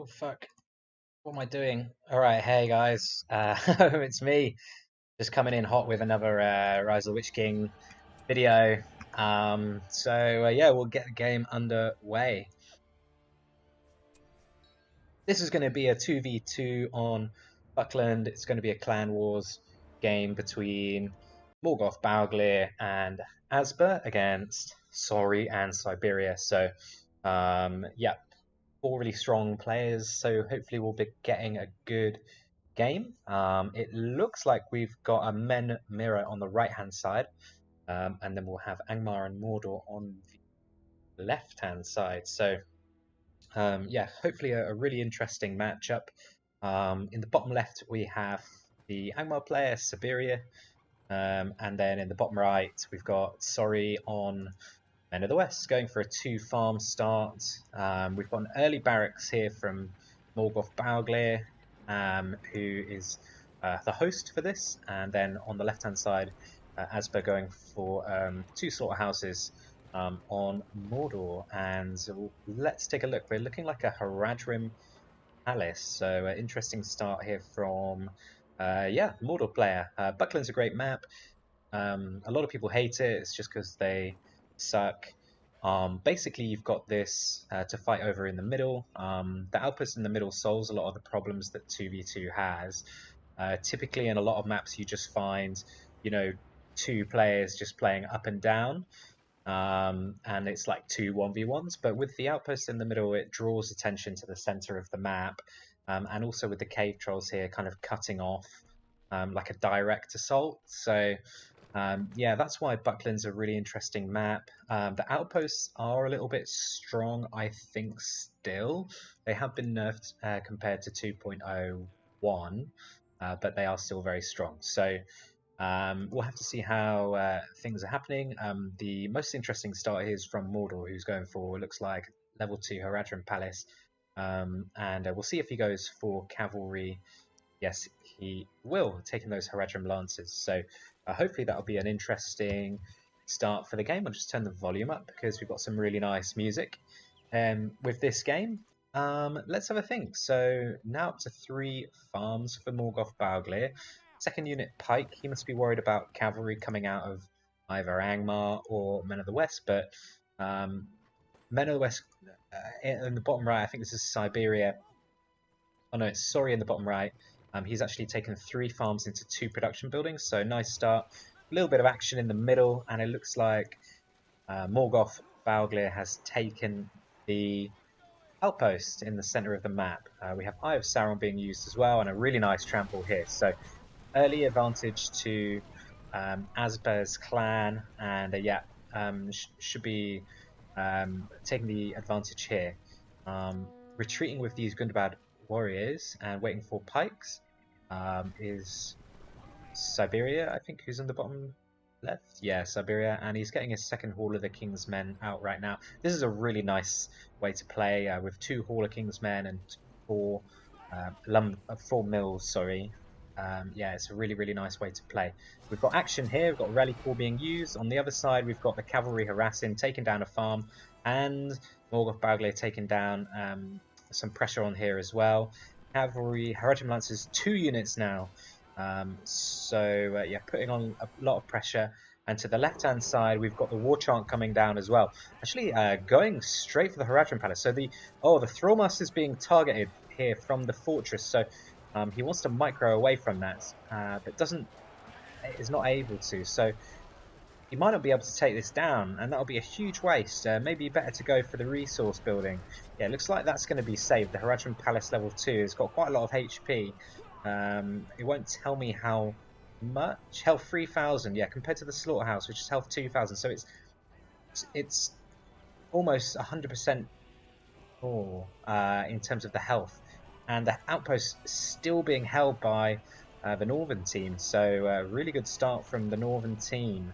Oh fuck. What am I doing? Alright, hey guys. It's me. Just coming in hot with another Rise of the Witch King video. Yeah, we'll get the game underway. This is going to be a 2v2 on Buckland. It's going to be a Clan Wars game between Morgoth, Bauglir, and Asba against Sori and Siberia. Yeah, all really strong players, so hopefully we'll be getting a good game. It looks like we've got a men mirror on the right hand side, and then we'll have Angmar and Mordor on the left hand side. Yeah, hopefully a really interesting matchup. In the bottom left we have the Angmar player Siberia, and then in the bottom right we've got Sori on Men of the West, going for a 2-farm start. We've got an early barracks here from Morgoth Bauglir, who is the host for this. And then on the left-hand side, Asba going for 2 slaughterhouses on Mordor. And let's take a look. We're looking like a Haradrim Palace. So interesting start here from, Mordor player. Buckland's a great map. A lot of people hate it. It's just because they suck. Basically, you've got this to fight over in the middle. The outpost in the middle solves a lot of the problems that 2v2 has. Typically, in a lot of maps, you just find, 2 players just playing up and down, and it's like 2 1v1s. But with the outpost in the middle, it draws attention to the center of the map, and also with the cave trolls here, kind of cutting off like a direct assault. Yeah, that's why Buckland's a really interesting map. The outposts are a little bit strong, I think, still. They have been nerfed compared to 2.01, but they are still very strong. We'll have to see how things are happening. The most interesting start here is from Mordor, who's going for, looks like, level 2 Haradrim Palace. We'll see if he goes for cavalry. Yes, he will, taking those Haradrim Lances. Hopefully that'll be an interesting start for the game. I'll just turn the volume up because we've got some really nice music with this game. Let's have a think. So now up to 3 farms for Morgoth Bauglir. Second unit Pike. He must be worried about cavalry coming out of either Angmar or Men of the West. But Men of the West in the bottom right, I think this is Siberia. Oh no, it's Sori in the bottom right. He's actually taken 3 farms into 2 production buildings, so nice start. A little bit of action in the middle, and it looks like Morgoth Bauglir has taken the outpost in the center of the map. We have Eye of Sauron being used as well, and a really nice trample here. So early advantage to Asba's clan, and should be taking the advantage here. Retreating with these Gundabad warriors and waiting for pikes is Siberia, I think, who's in the bottom left. Yeah, Siberia, and he's getting his second Hall of the King's Men out right now. This is a really nice way to play with 2 Hall of King's Men and 4 mills. Sorry. Yeah, it's a really nice way to play. We've got action here. We've got rally call being used. On the other side, we've got the cavalry harassing, taking down a farm, and Morgoth Bauglir taking down some pressure on here as well. Cavalry, Haradrim Lancers, 2 units now. Yeah, putting on a lot of pressure. And to the left-hand side, we've got the War Chant coming down as well. Actually, going straight for the Haradrim Palace. So the Thrallmaster is being targeted here from the fortress. So he wants to micro away from that, but is not able to. So he might not be able to take this down, and that'll be a huge waste. Maybe better to go for the resource building. Yeah, it looks like that's going to be saved. The Haradrim Palace level 2 has got quite a lot of HP. It won't tell me how much. Health 3,000, yeah, compared to the Slaughterhouse, which is health 2,000. So it's almost 100% more in terms of the health. And the outpost still being held by the Northern team. So really good start from the Northern team.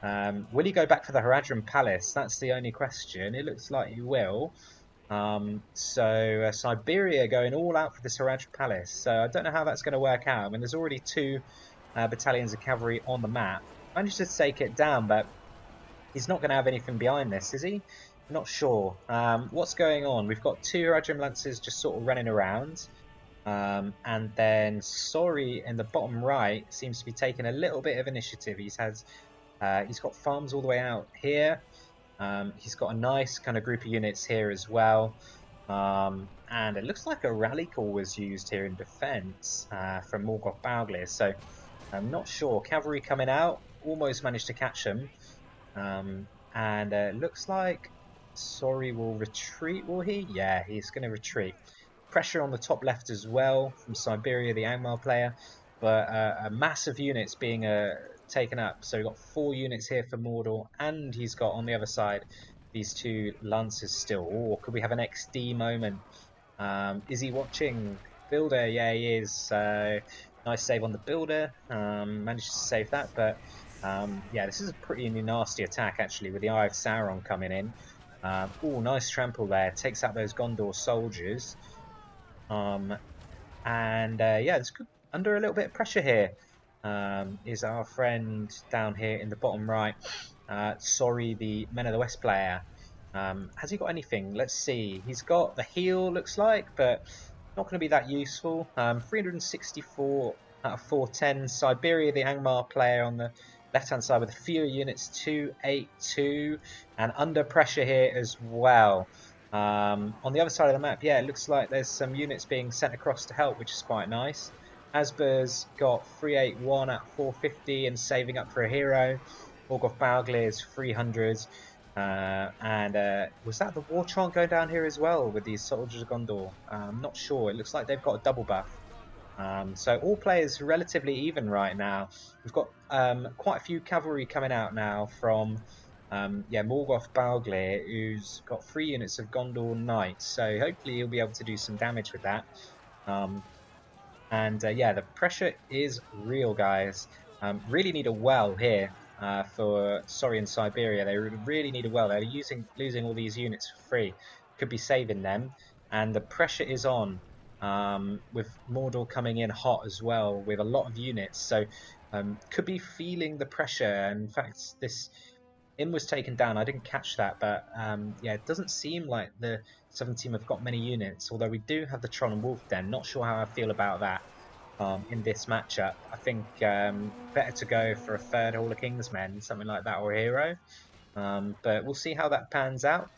Will he go back for the Haradrim Palace? That's the only question. It looks like he will. Siberia going all out for this Haradrim Palace. So I don't know how that's going to work out. I mean, there's already 2 battalions of cavalry on the map. Managed to take it down, but he's not going to have anything behind this, is he? Not sure. What's going on? We've got two Rajam Lancers just sort of running around. And then Sorry in the bottom right seems to be taking a little bit of initiative. He's got farms all the way out here. He's got a nice kind of group of units here as well. And it looks like a rally call was used here in defense from morgoth bauglir. So I'm not sure. Cavalry coming out, almost managed to catch him. And it looks like Sorry will retreat, will he? Yeah, he's going to retreat. Pressure on the top left as well from Siberia, the Angmar player, but a massive units being taken up. So we've got 4 units here for Mordor, and he's got on the other side these 2 Lancers still. Or could we have an XD moment? Is he watching Builder? Yeah, he is. Nice save on the Builder. Managed to save that, but yeah, this is a pretty nasty attack actually with the Eye of Sauron coming in. Oh, nice trample there. Takes out those Gondor soldiers. Yeah, it's under a little bit of pressure here. Is our friend down here in the bottom right. Sorry, the Men of the West player. Has he got anything? Let's see. He's got the heal, looks like, but not going to be that useful. 364 out of 410. Siberia, the Angmar player on the left-hand side with a fewer units, 282, and under pressure here as well. On the other side of the map, yeah, it looks like there's some units being sent across to help, which is quite nice. Asba's got 381 at 450 and saving up for a hero. morgoth Bauglir's 300. Was that the War Chant going down here as well with these Soldiers of Gondor? I'm not sure. It looks like they've got a double buff. So all players relatively even right now. We've got quite a few cavalry coming out now from morgoth Bauglir, who's got 3 units of Gondor Knights. So hopefully he'll be able to do some damage with that. Yeah, the pressure is real, guys. Really need a well here for Sorry and Siberia. They really need a well. They're losing all these units for free. Could be saving them. And the pressure is on with Mordor coming in hot as well with a lot of units. So could be feeling the pressure. In fact, this Inn was taken down. I didn't catch that, but yeah, it doesn't seem like the Southern team have got many units, although we do have the Tron and Wolf Den. Not sure how I feel about that in this matchup. I think better to go for a third Hall of Kingsmen, something like that, or a hero. But we'll see how that pans out.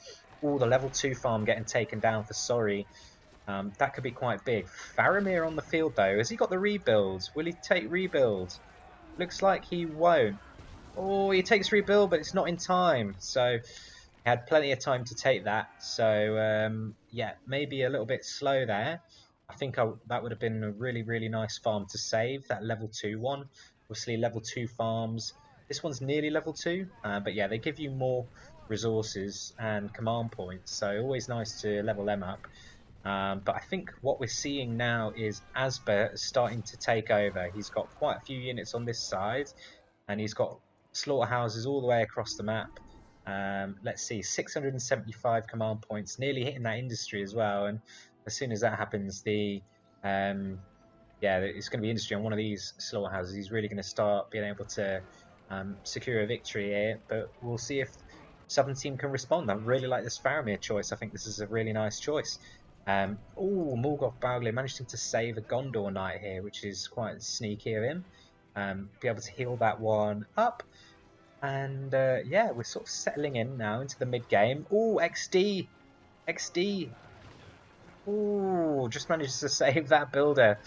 Oh, the level 2 farm getting taken down for Sorry. That could be quite big. Faramir on the field, though. Has he got the rebuilds? Will he take rebuilds? Looks like he won't. Oh, he takes rebuild, but it's not in time. So he had plenty of time to take that. So yeah, maybe a little bit slow there. I think that would have been a really, really nice farm to save, that level 2 one. Obviously, level 2 farms. This one's nearly level 2, but yeah, they give you more resources and command points. So always nice to level them up. But I think what we're seeing now is asba starting to take over. He's got quite a few units on this side, and he's got slaughterhouses all the way across the map. Let's see, 675 command points, nearly hitting that industry as well. And as soon as that happens, it's going to be industry on one of these slaughterhouses. He's really going to start being able to secure a victory here. But we'll see if Southern team can respond. I really like this Faramir choice. I think this is a really nice choice. Morgoth Bauglir managed him to save a Gondor Knight here, which is quite sneaky of him. Be able to heal that one up. And yeah, we're sort of settling in now into the mid-game. Oh, XD! XD! Oh, just managed to save that builder.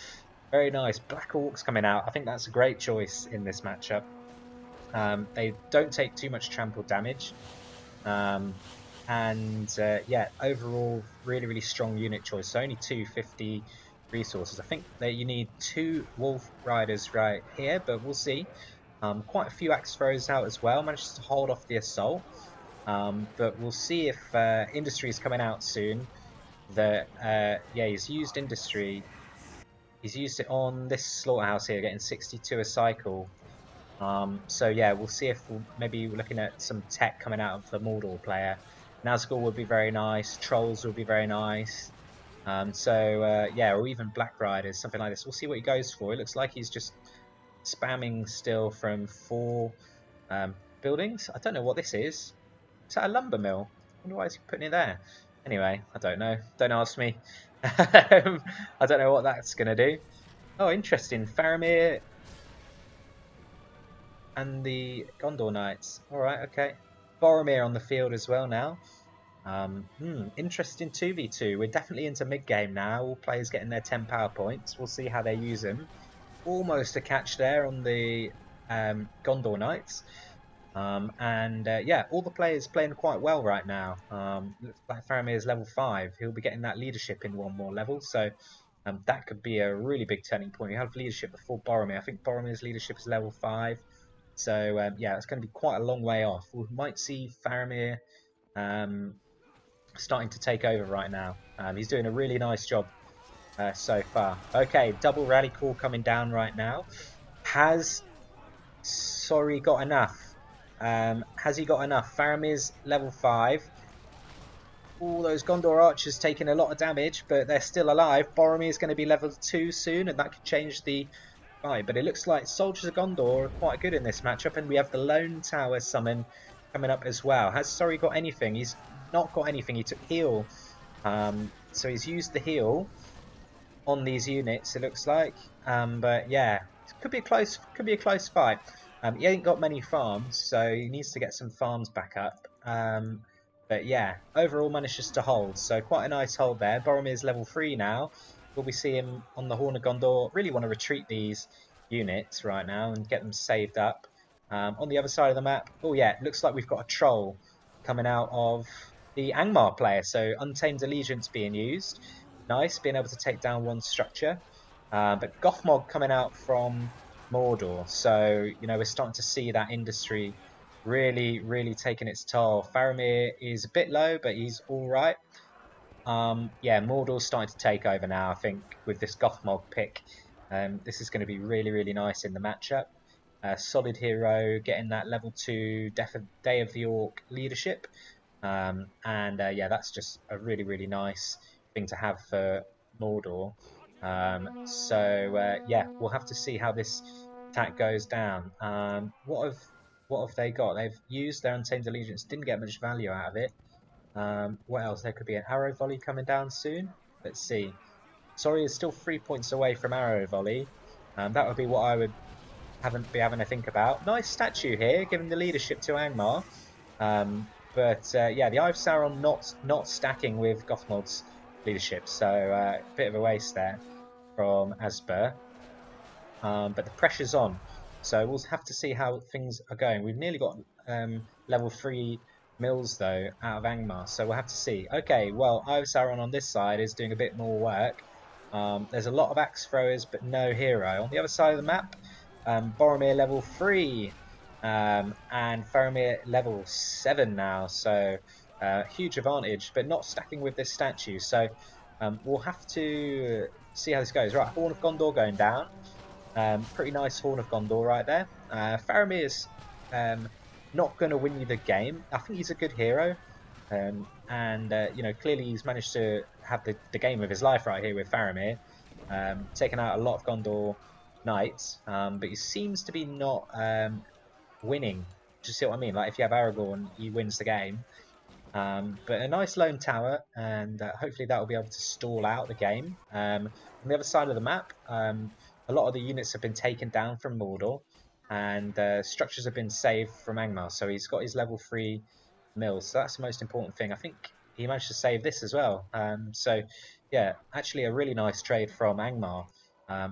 Very nice. Black Orcs coming out. I think that's a great choice in this matchup. They don't take too much trample damage. Yeah, overall, really, really strong unit choice. So only 250 resources. I think that you need 2 Wolf Riders right here, but we'll see. Quite a few axe throws out as well. Managed to hold off the assault. But we'll see if industry is coming out soon. Yeah, he's used industry. He's used it on this slaughterhouse here, getting 62 a cycle. So yeah, we'll see if maybe we're looking at some tech coming out of the Mordor player. Nazgul would be very nice. Trolls would be very nice. Yeah, or even Black Riders, something like this. We'll see what he goes for. It looks like he's just spamming still from 4 buildings. I don't know what this is. Is that a lumber mill? Why is he putting it there? Anyway, I don't know. Don't ask me. I don't know what that's going to do. Oh, interesting. Faramir and the Gondor Knights. All right, okay. Boromir on the field as well now. Interesting 2v2. We're definitely into mid-game now. All players getting their 10 power points. We'll see how they use them. Almost a catch there on the Gondor Knights. Yeah, all the players playing quite well right now. Looks like Faramir is level 5. He'll be getting that leadership in one more level. So that could be a really big turning point. You have leadership before Boromir. I think Boromir's leadership is level 5. So yeah, it's going to be quite a long way off. We might see Faramir starting to take over right now. He's doing a really nice job so far. Okay, double rally call coming down right now. Has Sorry got enough? Has he got enough? Faramir's level 5. All those Gondor archers taking a lot of damage, but they're still alive. Boromir's going to be level 2 soon, and that could change the fight. But it looks like Soldiers of Gondor are quite good in this matchup, and we have the Lone Tower summon coming up as well. Has Sorry got anything? He's not got anything. He took heal. So he's used the heal on these units, it looks like. But yeah, it could be a close fight. He ain't got many farms, so he needs to get some farms back up. But yeah, overall manages to hold, so quite a nice hold there. Boromir's level 3 now. Will we see him on the Horn of Gondor? Really want to retreat these units right now and get them saved up. On the other side of the map, oh yeah, it looks like we've got a troll coming out of the Angmar player, so Untamed Allegiance being used. Nice, being able to take down one structure. But Gothmog coming out from Mordor, so we're starting to see that industry really taking its toll. Faramir is a bit low, but he's all right. Yeah, Mordor's starting to take over now, I think, with this Gothmog pick. This is going to be really nice in the matchup. Solid hero getting that level 2 Day of the Orc leadership. Yeah, that's just a really nice thing to have for Mordor. Yeah, we'll have to see how this attack goes down. What have they got? They've used their Untamed Allegiance, didn't get much value out of it. What else? There could be an arrow volley coming down soon. Let's see. Sorry, is still 3 points away from arrow volley. That would be what I would be having to think about. Nice statue here, giving the leadership to Angmar. Yeah, the Eye of Sauron not stacking with Gothmog's leadership, so a bit of a waste there from asba. But the pressure's on, so we'll have to see how things are going. We've nearly got level 3 mills though out of Angmar, so we'll have to see. Okay, well, Eye of Sauron on this side is doing a bit more work. There's a lot of axe throwers, but no hero. On the other side of the map, Boromir level 3. And Faramir level 7 now, so huge advantage, but not stacking with this statue. So we'll have to see how this goes. Right, Horn of Gondor going down. Pretty nice Horn of Gondor right there. Faramir's not going to win you the game. I think he's a good hero. Clearly he's managed to have the game of his life right here with Faramir. Taking out a lot of Gondor Knights, but he seems to be not winning. Do you see what I mean? Like if you have Aragorn, he wins the game. But a nice lone tower, and hopefully that will be able to stall out the game. On the other side of the map, a lot of the units have been taken down from Mordor, and structures have been saved from Angmar. So he's got his level 3 mills. So that's the most important thing. I think he managed to save this as well. So yeah, actually a really nice trade from Angmar.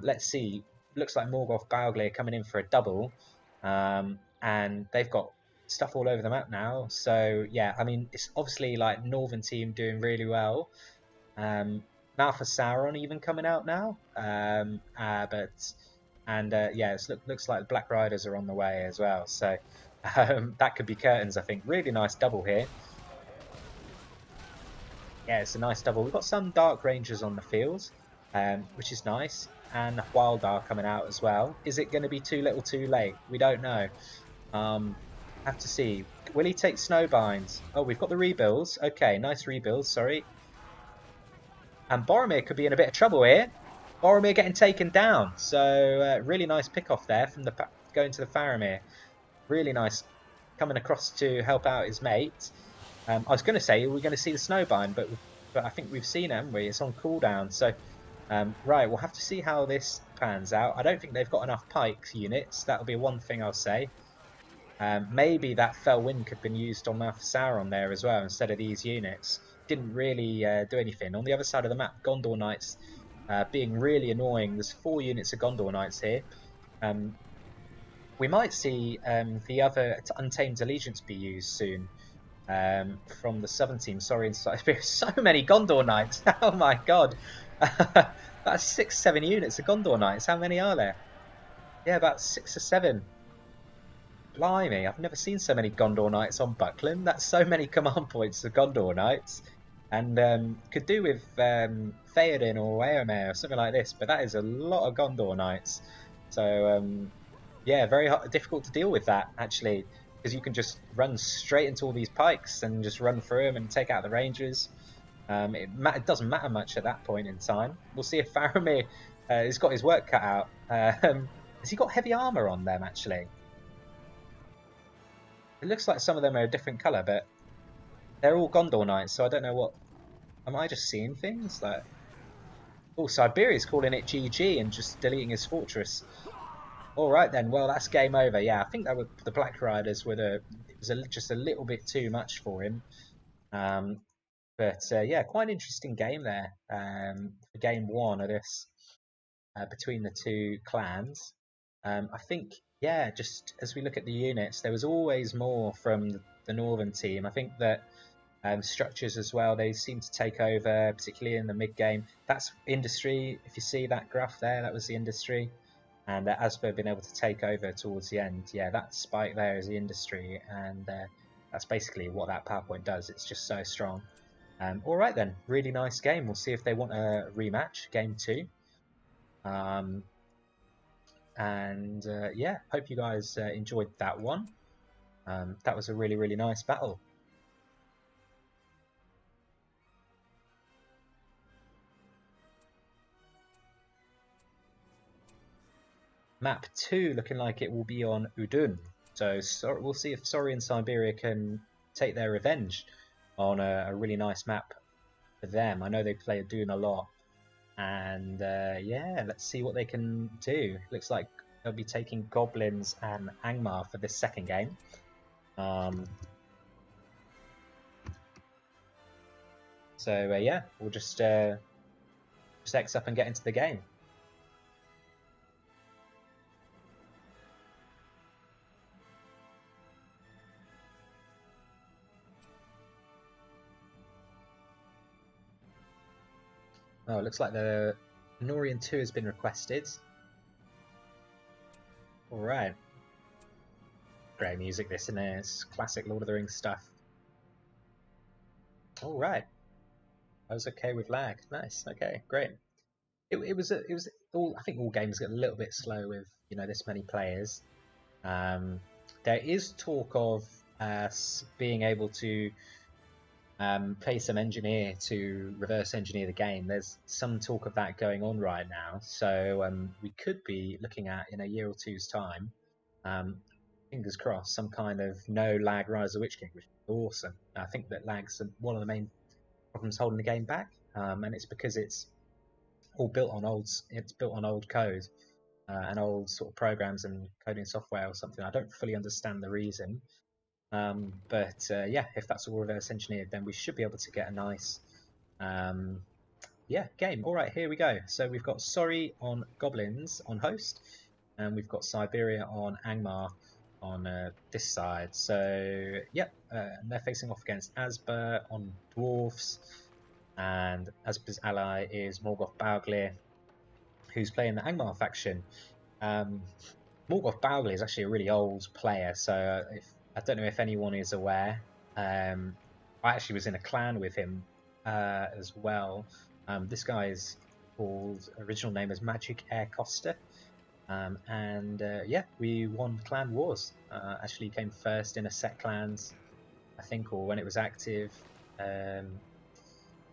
Let's see. Looks like Morgoth Bauglir coming in for a double. And they've got stuff all over the map now. So yeah, I mean, it's obviously like Northern team doing really well. Mouth of Sauron even coming out now. Yeah, it looks like the Black Riders are on the way as well. So that could be curtains, I think. Really nice double here. Yeah, it's a nice double. We've got some Dark Rangers on the field, which is nice. And Wildar coming out as well. Is it going to be too little too late? We don't know. Have to see. Will he take Snowbinds? Oh, we've got the rebuilds. Okay, nice rebuilds, sorry. And Boromir could be in a bit of trouble here. Boromir getting taken down. So, really nice pick off there from going to the Faramir. Really nice coming across to help out his mate. I was going to say we're going to see the snowbind, but I think we've seen it, haven't we? It's on cooldown. So, right, we'll have to see how this pans out. I don't think they've got enough pike units. That'll be one thing I'll say. Maybe that fell wind could have been used on Mouth of Sauron there as well instead of these units. Didn't really do anything. On the other side of the map, Gondor Knights being really annoying. There's 4 units of Gondor Knights here. We might see the other Untamed Allegiance be used soon from the Southern team. Sorry, there's so many Gondor Knights. Oh my god. That's 6, 7 units of Gondor Knights. How many are there? Yeah, about 6 or 7. Blimey, I've never seen so many Gondor Knights on Buckland. That's so many command points of Gondor Knights. And could do with Theoden or Éomer or something like this, but that is a lot of Gondor Knights. So, yeah, very difficult to deal with that, actually, because you can just run straight into all these pikes and just run through them and take out the rangers. It doesn't matter much at that point in time. We'll see if Faramir has got his work cut out. Has he got heavy armour on them, actually? It looks like some of them are a different colour, but they're all Gondor Knights, so I don't know what... Am I just seeing things? Like, oh, Siberia's calling it GG and just deleting his fortress. Alright then, well that's game over. Yeah, I think that would, the Black Riders would it was just a little bit too much for him. But yeah, quite an interesting game there. For game 1 of this between the 2 clans. I think, yeah, just as we look at the units, there was always more from the Northern team. I think that structures as well, they seem to take over, particularly in the mid game. That's industry. If you see that graph there, that was the industry. And asba been able to take over towards the end. Yeah, that spike there is the industry, and that's basically what that PowerPoint does. It's just so strong. All right then, really nice game. We'll see if they want a rematch, game 2. Yeah, hope you guys enjoyed that one. That was a really, really nice battle. Map 2 looking like it will be on Udun. So we'll see if Sorry and Siberia can take their revenge on a really nice map for them. I know they play Udun a lot. And yeah, let's see what they can do. Looks like they'll be taking Goblins and Angmar for this second game. So yeah, we'll just X up and get into the game. Oh, it looks like the Norian 2 has been requested. Alright. Great music this, isn't it? It's classic Lord of the Rings stuff. Alright. I was okay with lag. Nice. Okay, great. It was all, I think all games get a little bit slow with, you know, this many players. There is talk of being able to play some engineer to reverse engineer the game. There's some talk of that going on right now, so we could be looking at, in a year or two's time, fingers crossed, some kind of no lag Rise of the Witch King, which is awesome. I think that lag's one of the main problems holding the game back, and it's because it's all built on old code and old sort of programs and coding software or something. I don't fully understand the reason. But yeah, if that's all reverse engineered, then we should be able to get a nice yeah, game. Alright, here we go. So we've got Sorry on Goblins on host, and we've got Siberia on Angmar on this side. So yep, they're facing off against asba on Dwarfs, and asba's ally is Morgoth Bauglir, who's playing the Angmar faction. Morgoth Bauglir is actually a really old player, so I don't know if anyone is aware. I actually was in a clan with him as well. This guy is called, original name is Magic Air Costa. Yeah, we won Clan Wars. Actually came first in a set clans, I think, or when it was active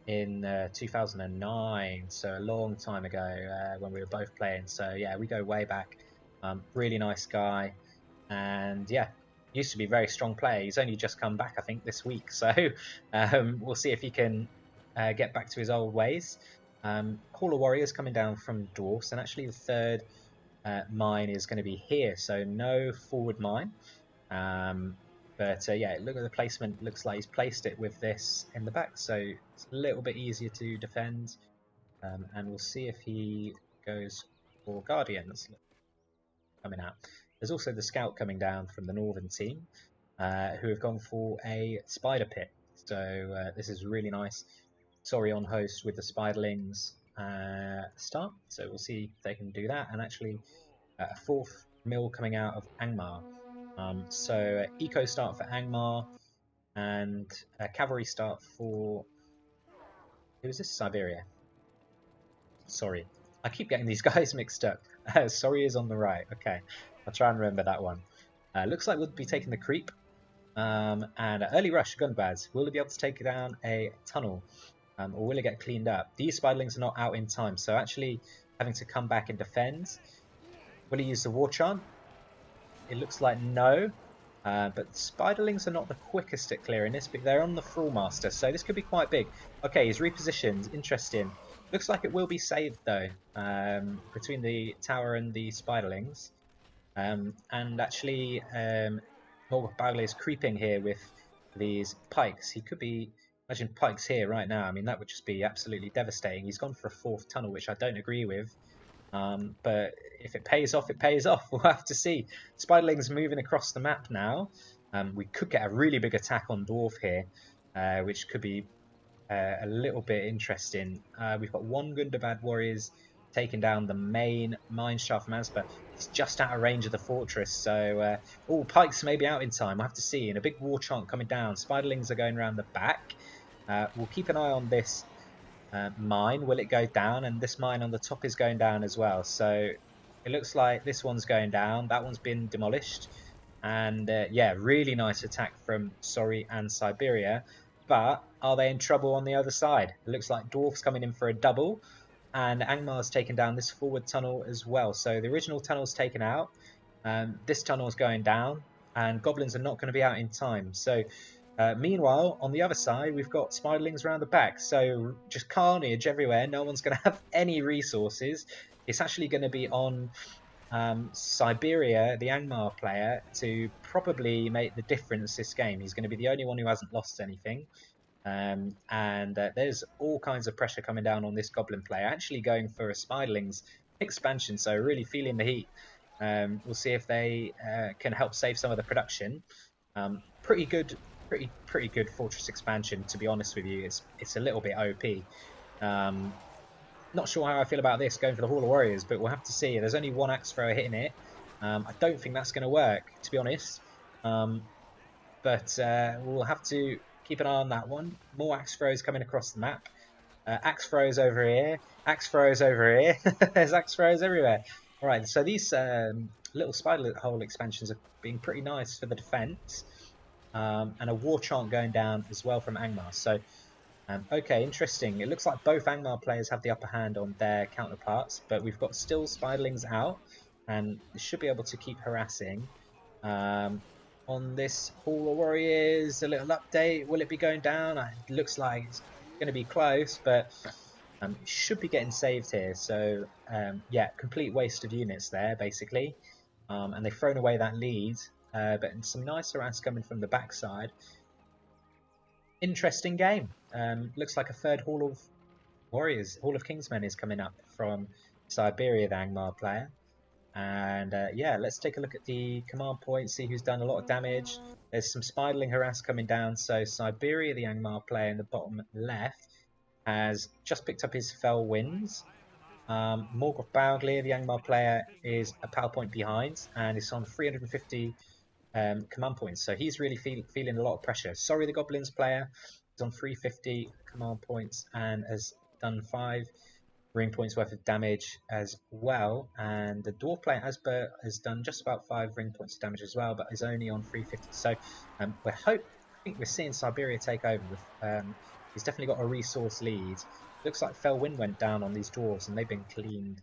in 2009, so a long time ago when we were both playing. So yeah, we go way back. Really nice guy, and yeah, used to be a very strong player. He's only just come back, I think, this week. So we'll see if he can get back to his old ways. Hall of Warriors coming down from Dwarfs, and actually the third mine is going to be here. So no forward mine. But yeah, look at the placement. Looks like he's placed it with this in the back, so it's a little bit easier to defend. And we'll see if he goes for Guardians coming out. There's also the scout coming down from the northern team, who have gone for a spider pit. So this is really nice. Sorry on host with the spiderlings start. So we'll see if they can do that. And actually, a fourth mill coming out of Angmar. So eco start for Angmar and a cavalry start for, who is this? Siberia. Sorry, I keep getting these guys mixed up. Sorry is on the right. Okay, I'll try and remember that one. Looks like we'll be taking the creep. And early rush gunbads. Will it be able to take down a tunnel? Or will it get cleaned up? These spiderlings are not out in time, so actually having to come back and defend. Will he use the war chant? It looks like no. But spiderlings are not the quickest at clearing this, but they're on the Thrallmaster, so this could be quite big. Okay, he's repositioned. Interesting. Looks like it will be saved, though, between the tower and the spiderlings. And actually, morgoth bauglir is creeping here with these pikes. He could be, imagine pikes here right now. I mean, that would just be absolutely devastating. He's gone for a fourth tunnel, which I don't agree with. But if it pays off, it pays off. We'll have to see. Spiderlings moving across the map now. We could get a really big attack on Dwarf here, which could be a little bit interesting. We've got one Gundabad Warriors taking down the main mine shaft from asba. It's just out of range of the fortress, so all pikes may be out in time. We'll have to see. And a big war chant coming down. Spiderlings are going around the back. We'll keep an eye on this mine. Will it go down? And this mine on the top is going down as well. So it looks like this one's going down. That one's been demolished. And yeah, really nice attack from Sorry and Siberia. But are they in trouble on the other side? It looks like Dwarf's coming in for a double. And Angmar's taken down this forward tunnel as well. So the original tunnel's taken out. This tunnel's going down. And Goblins are not going to be out in time. So meanwhile, on the other side, we've got spiderlings around the back. So just carnage everywhere. No one's going to have any resources. It's actually going to be on Siberia, the Angmar player, to probably make the difference this game. He's going to be the only one who hasn't lost anything. And there's all kinds of pressure coming down on this goblin player, actually going for a spiderlings expansion, so really feeling the heat. We'll see if they can help save some of the production. Pretty good fortress expansion, to be honest with you. It's a little bit OP. Not sure how I feel about this going for the Hall of Warriors, but we'll have to see. There's only one axe thrower hitting it. I don't think that's going to work, to be honest. But we'll have to keep an eye on that one. More axe throws coming across the map. Axe throws over here. Axe throws over here. There's axe throws everywhere. All right, so these little spider hole expansions are being pretty nice for the defense. And a war chant going down as well from Angmar. So, okay, interesting. It looks like both Angmar players have the upper hand on their counterparts, but we've got still spiderlings out, and they should be able to keep harassing. On this Hall of Warriors, a little update. Will it be going down? It looks like it's going to be close, but it should be getting saved here. So, yeah, complete waste of units there, basically. And they've thrown away that lead. But some nice harass coming from the backside. Interesting game. Looks like a third Hall of Warriors, Hall of Kingsmen is coming up from Siberia, the Angmar player. And yeah, let's take a look at the command point, see who's done a lot of damage. There's some spiderling harass coming down. So Siberia, the Angmar player in the bottom left, has just picked up his fell winds. Morgoth Bauglir, the Angmar player, is a power point behind and is on 350 command points, so he's really feeling a lot of pressure. Sorry, the Goblins player is on 350 command points and has done 5 ring points worth of damage as well. And the Dwarf player asba has done just about 5 ring points of damage as well, but is only on 350. So I think we're seeing Siberia take over. He's definitely got a resource lead. Looks like Fell Wind went down on these dwarves and they've been cleaned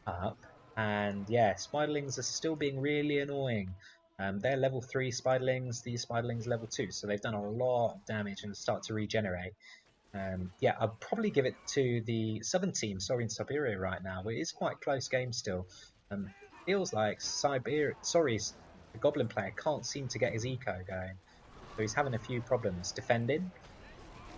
up. And yeah, spiderlings are still being really annoying. They're level 3 spiderlings, these spiderlings level 2, so they've done a lot of damage and start to regenerate. Yeah, I'll probably give it to the southern team, sorry, in Siberia right now, but it is quite a close game still. Feels like the Goblin player can't seem to get his eco going, so he's having a few problems defending.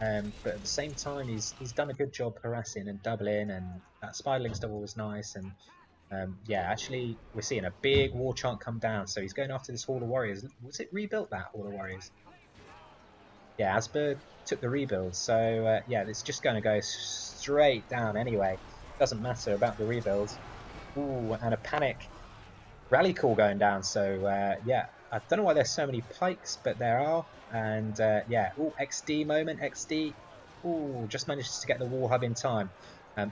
But at the same time, he's done a good job harassing and doubling, and that spiderling's double was nice. And yeah, actually, we're seeing a big war chant come down, so he's going after this Hall of Warriors. Was it rebuilt, that Hall of Warriors? Yeah, asba took the rebuild, so yeah, it's just going to go straight down anyway. Doesn't matter about the rebuilds. Ooh, and a panic rally call going down. So yeah, I don't know why there's so many pikes, but there are. And yeah, ooh, XD moment, XD. Ooh, just managed to get the wall hub in time.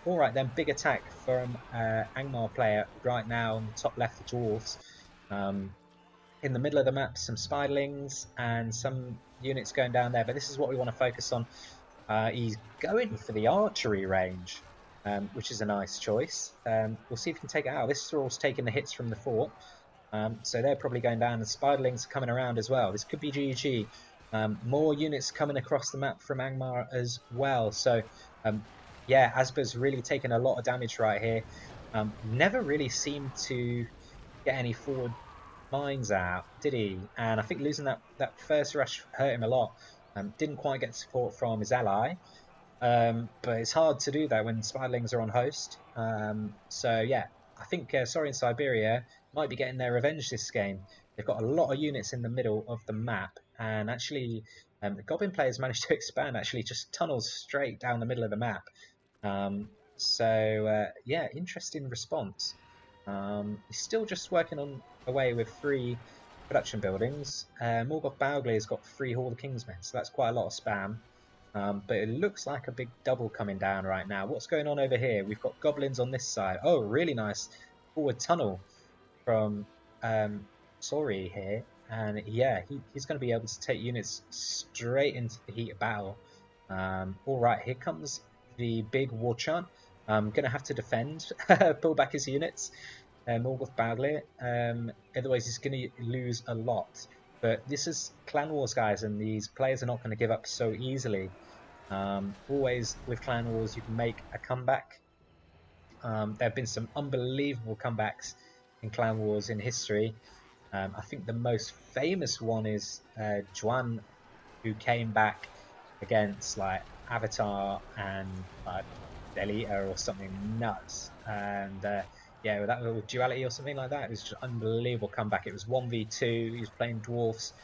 All right then, big attack from Angmar player right now on the top left, the dwarves. Um, in the middle of the map, some spiderlings and some units going down there. But this is what we want to focus on. He's going for the archery range, which is a nice choice. We'll see if we can take it out. This thrall's taking the hits from the fort. So they're probably going down. The spiderlings are coming around as well. This could be GG. More units coming across the map from Angmar as well. So yeah, asba's really taken a lot of damage right here. Never really seemed to get any forward mines out, did he? And I think losing that first rush hurt him a lot. Didn't quite get support from his ally. But it's hard to do that when spiderlings are on host. So yeah, I think Sorry in Siberia might be getting their revenge this game. They've got a lot of units in the middle of the map, and actually, the Goblin players managed to expand. Actually, just tunnels straight down the middle of the map. So yeah, interesting response. He's still just working on away with 3 production buildings. Morgoth bauglir has got 3 Hall of Kingsmen, so that's quite a lot of spam. But it looks like a big double coming down right now. What's going on over here? We've got goblins on this side. Oh, really nice forward tunnel from Sorry here. And yeah, he's going to be able to take units straight into the heat of battle. All right, here comes the big war chant. I'm going to have to defend, pull back his units. Morgoth bauglir. Otherwise, he's going to lose a lot. But this is Clanwars, guys, and these players are not going to give up so easily. Always with Clanwars, you can make a comeback. There have been some unbelievable comebacks in Clanwars in history. I think the most famous one is Juan, who came back against like Avatar and like Delita or something nuts. And yeah, that was Duality or something like that. It was just unbelievable comeback. It was 1v2. He was playing dwarfs.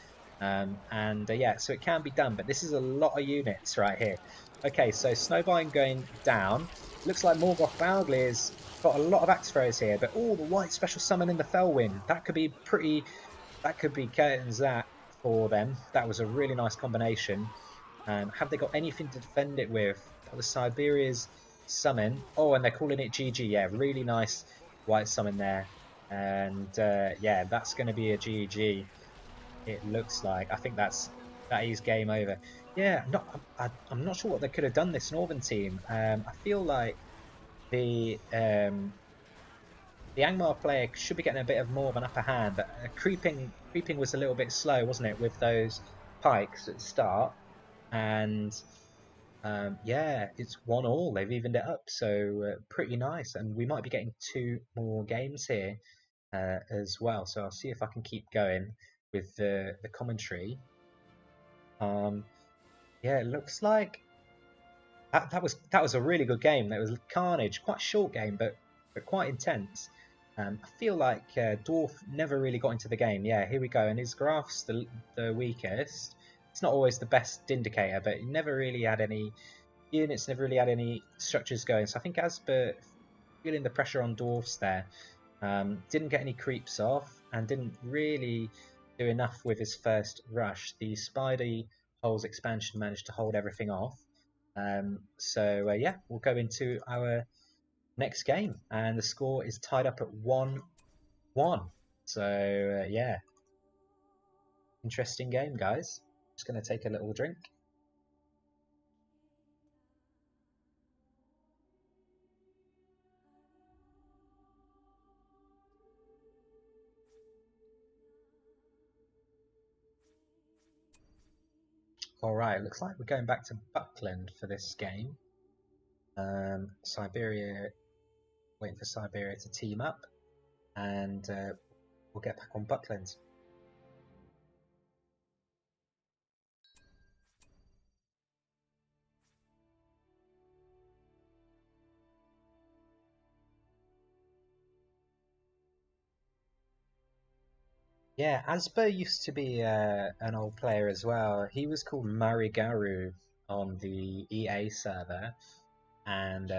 And yeah, so it can be done, but this is a lot of units right here. Okay, so Snowbind going down. Looks like Morgoth Baugler's got a lot of axe throws here, but oh, the white special summon in the Felwind. That could be pretty. That could be curtains that for them. That was a really nice combination. Have they got anything to defend it with? That was Siberia's summon. Oh, and they're calling it GG. Yeah, really nice white summon there. And yeah, that's going to be a GG. It looks like. I think that is game over. Yeah, I'm not sure what they could have done, this Northern team. I feel like the Angmar player should be getting a bit of more of an upper hand. Creeping was a little bit slow, wasn't it, with those pikes at the start? And yeah, it's 1-1. They've evened it up, so pretty nice. And we might be getting 2 more games here as well. So I'll see if I can keep going with the commentary. Yeah, it looks like that was a really good game. That was carnage, quite a short game, but quite intense. I feel like Dwarf never really got into the game. Yeah, here we go, and his graph's the weakest. It's not always the best indicator, but he never really had any units, never really had any structures going. So I think asba feeling the pressure on Dwarfs there. Didn't get any creeps off, and didn't really do enough with his first rush. The Spidey Holes expansion managed to hold everything off. So yeah, we'll go into our next game, and the score is tied up at 1-1. So yeah, interesting game, guys. Just going to take a little drink. Alright, looks like we're going back to Buckland for this game. Siberia, waiting for Siberia to team up, and we'll get back on Buckland. Yeah, asba used to be an old player as well. He was called Marigaru on the EA server, and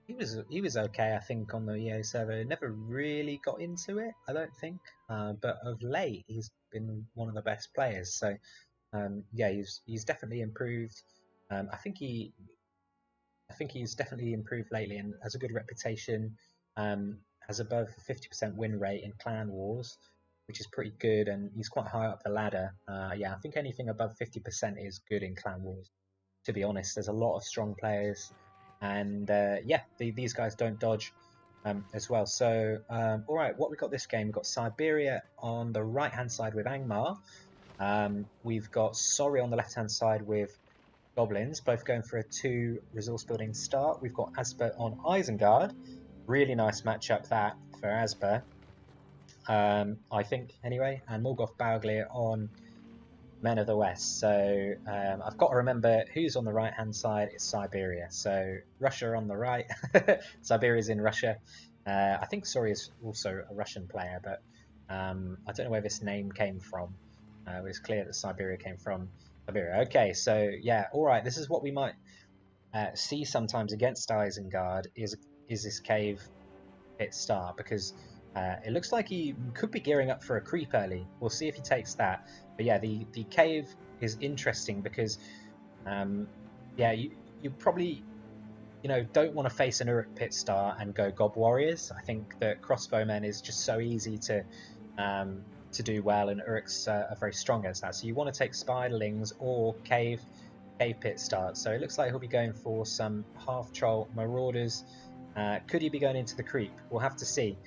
he was okay, I think, on the EA server. Never really got into it, I don't think. But of late, he's been one of the best players. So yeah, he's definitely improved. I think he's definitely improved lately and has a good reputation. Has above 50% win rate in Clanwars, which is pretty good, and he's quite high up the ladder. Yeah, I think anything above 50% is good in Clanwars. To be honest, there's a lot of strong players, and yeah, these guys don't dodge as well. So, all right, what we got this game? We've got Siberia on the right-hand side with Angmar. We've got Sorry on the left-hand side with Goblins, both going for a 2 resource building start. We've got asba on Isengard. Really nice matchup that for asba, I think, anyway. And morgoth bauglir on Men of the West. So I've got to remember who's on the right hand side. It's Siberia. So Russia on the right. Siberia's in Russia. I think Sorry is also a Russian player, but I don't know where this name came from. It was clear that Siberia came from Siberia. Okay, so yeah, all right. This is what we might see sometimes against Isengard is this cave pit start, because it looks like he could be gearing up for a creep early. We'll see if he takes that. But yeah, the cave is interesting because yeah, you probably don't want to face an Uruk pit star and go Gob Warriors. I think that crossbowmen is just so easy to do well, and Uruks are very strong against that. So you want to take spiderlings or cave pit start. So it looks like he'll be going for some half troll marauders. Could he be going into the creep? We'll have to see.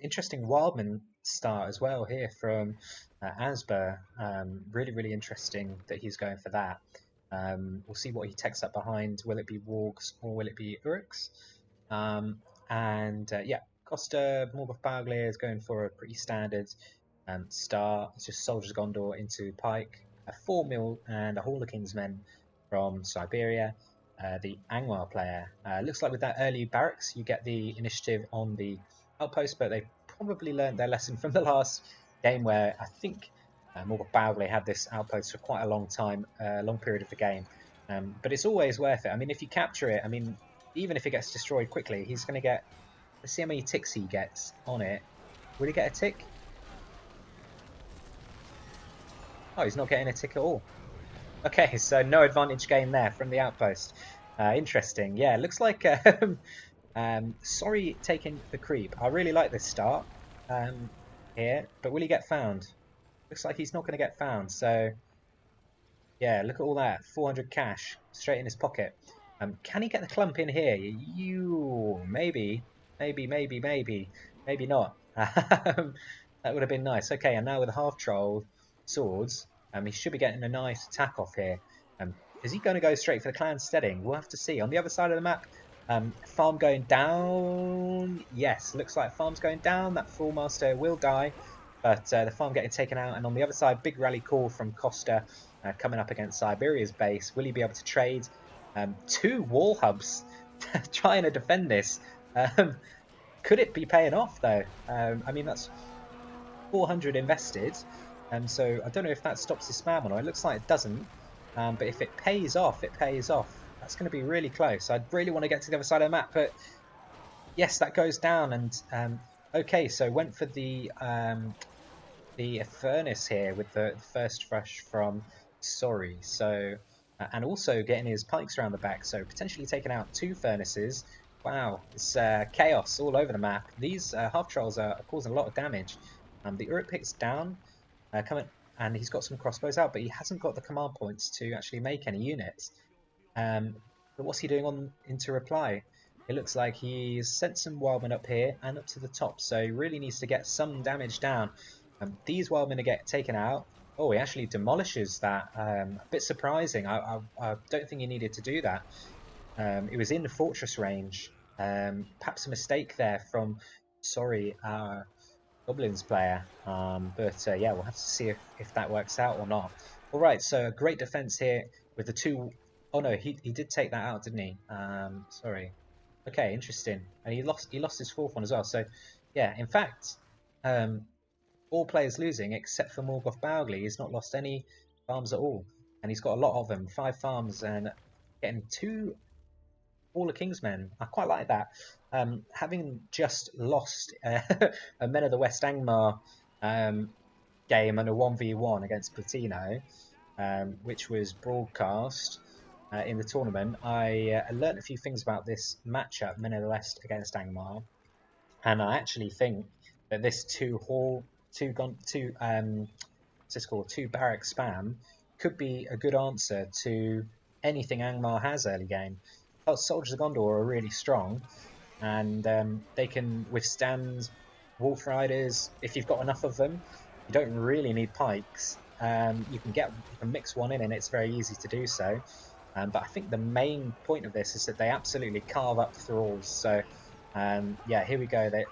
Interesting wildman start as well here from asba. Really interesting that he's going for that. We'll see what he takes up behind. Will it be wargs or will it be uruks? Yeah, Costa morgoth bauglir is going for a pretty standard start. It's just soldiers Gondor into pike, a 4 mil and a Hall of Kingsmen from Siberia. The Angmar player. Looks like with that early barracks, you get the initiative on the outpost, but they probably learned their lesson from the last game where I think morgoth bauglir had this outpost for quite a long time, long period of the game. But it's always worth it. I mean, if you capture it, I mean, even if it gets destroyed quickly, he's going to get... Let's see how many ticks he gets on it. Will he get a tick? Oh, he's not getting a tick at all. Okay, so no advantage gained there from the outpost. Interesting. Yeah, looks like Sorry taking the creep. I really like this start here, but will he get found? Looks like he's not going to get found. So yeah, look at all that. 400 cash straight in his pocket. Can he get the clump in here? Maybe not. That would have been nice. Okay, and now with a half troll swords, he should be getting a nice attack off here. Is he going to go straight for the clan steading? We'll have to see. On the other side of the map, farm going down. Yes, looks like farm's going down. That full master will die, but the farm getting taken out. And on the other side, big rally call from Costa coming up against Siberia's base. Will he be able to trade? 2 wall hubs trying to defend this. Could it be paying off though? I mean, that's 400 invested, and so I don't know if that stops his spam or not. It looks like it doesn't, but if it pays off, it pays off. That's going to be really close. I'd really want to get to the other side of the map, but yes, that goes down. And okay, so went for the furnace here with the first rush from Sorry. So and also getting his pikes around the back, so potentially taking out 2 furnaces. Wow, it's chaos all over the map. These half trolls are causing a lot of damage. The Uruk picks down, coming, and he's got some crossbows out, but he hasn't got the command points to actually make any units. But what's he doing on into reply? It looks like he's sent some wildmen up here and up to the top, so he really needs to get some damage down. These wildmen are getting taken out. Oh, he actually demolishes that. A bit surprising. I don't think he needed to do that. It was in the fortress range. Perhaps a mistake there from, sorry, Goblins player. But yeah, we'll have to see if that works out or not. All right, so a great defense here with the two. Oh no, he did take that out, didn't he? Sorry. Okay, interesting. And he lost his fourth one as well. So yeah, in fact, um, all players losing except for Morgoth Bauglir. He's not lost any farms at all, and he's got a lot of them. 5 farms and getting 2 all the Kingsmen. I quite like that. Having just lost a Men of the West Angmar game and a 1v1 against Platino, which was broadcast in the tournament, I learnt a few things about this matchup, Men of the West against Angmar, and I actually think that this two barrack spam could be a good answer to anything Angmar has early game. Soldiers of Gondor are really strong, and they can withstand wolf riders if you've got enough of them. You don't really need pikes. You can mix one in, and it's very easy to do so. But I think the main point of this is that they absolutely carve up thralls. So yeah, here we go. They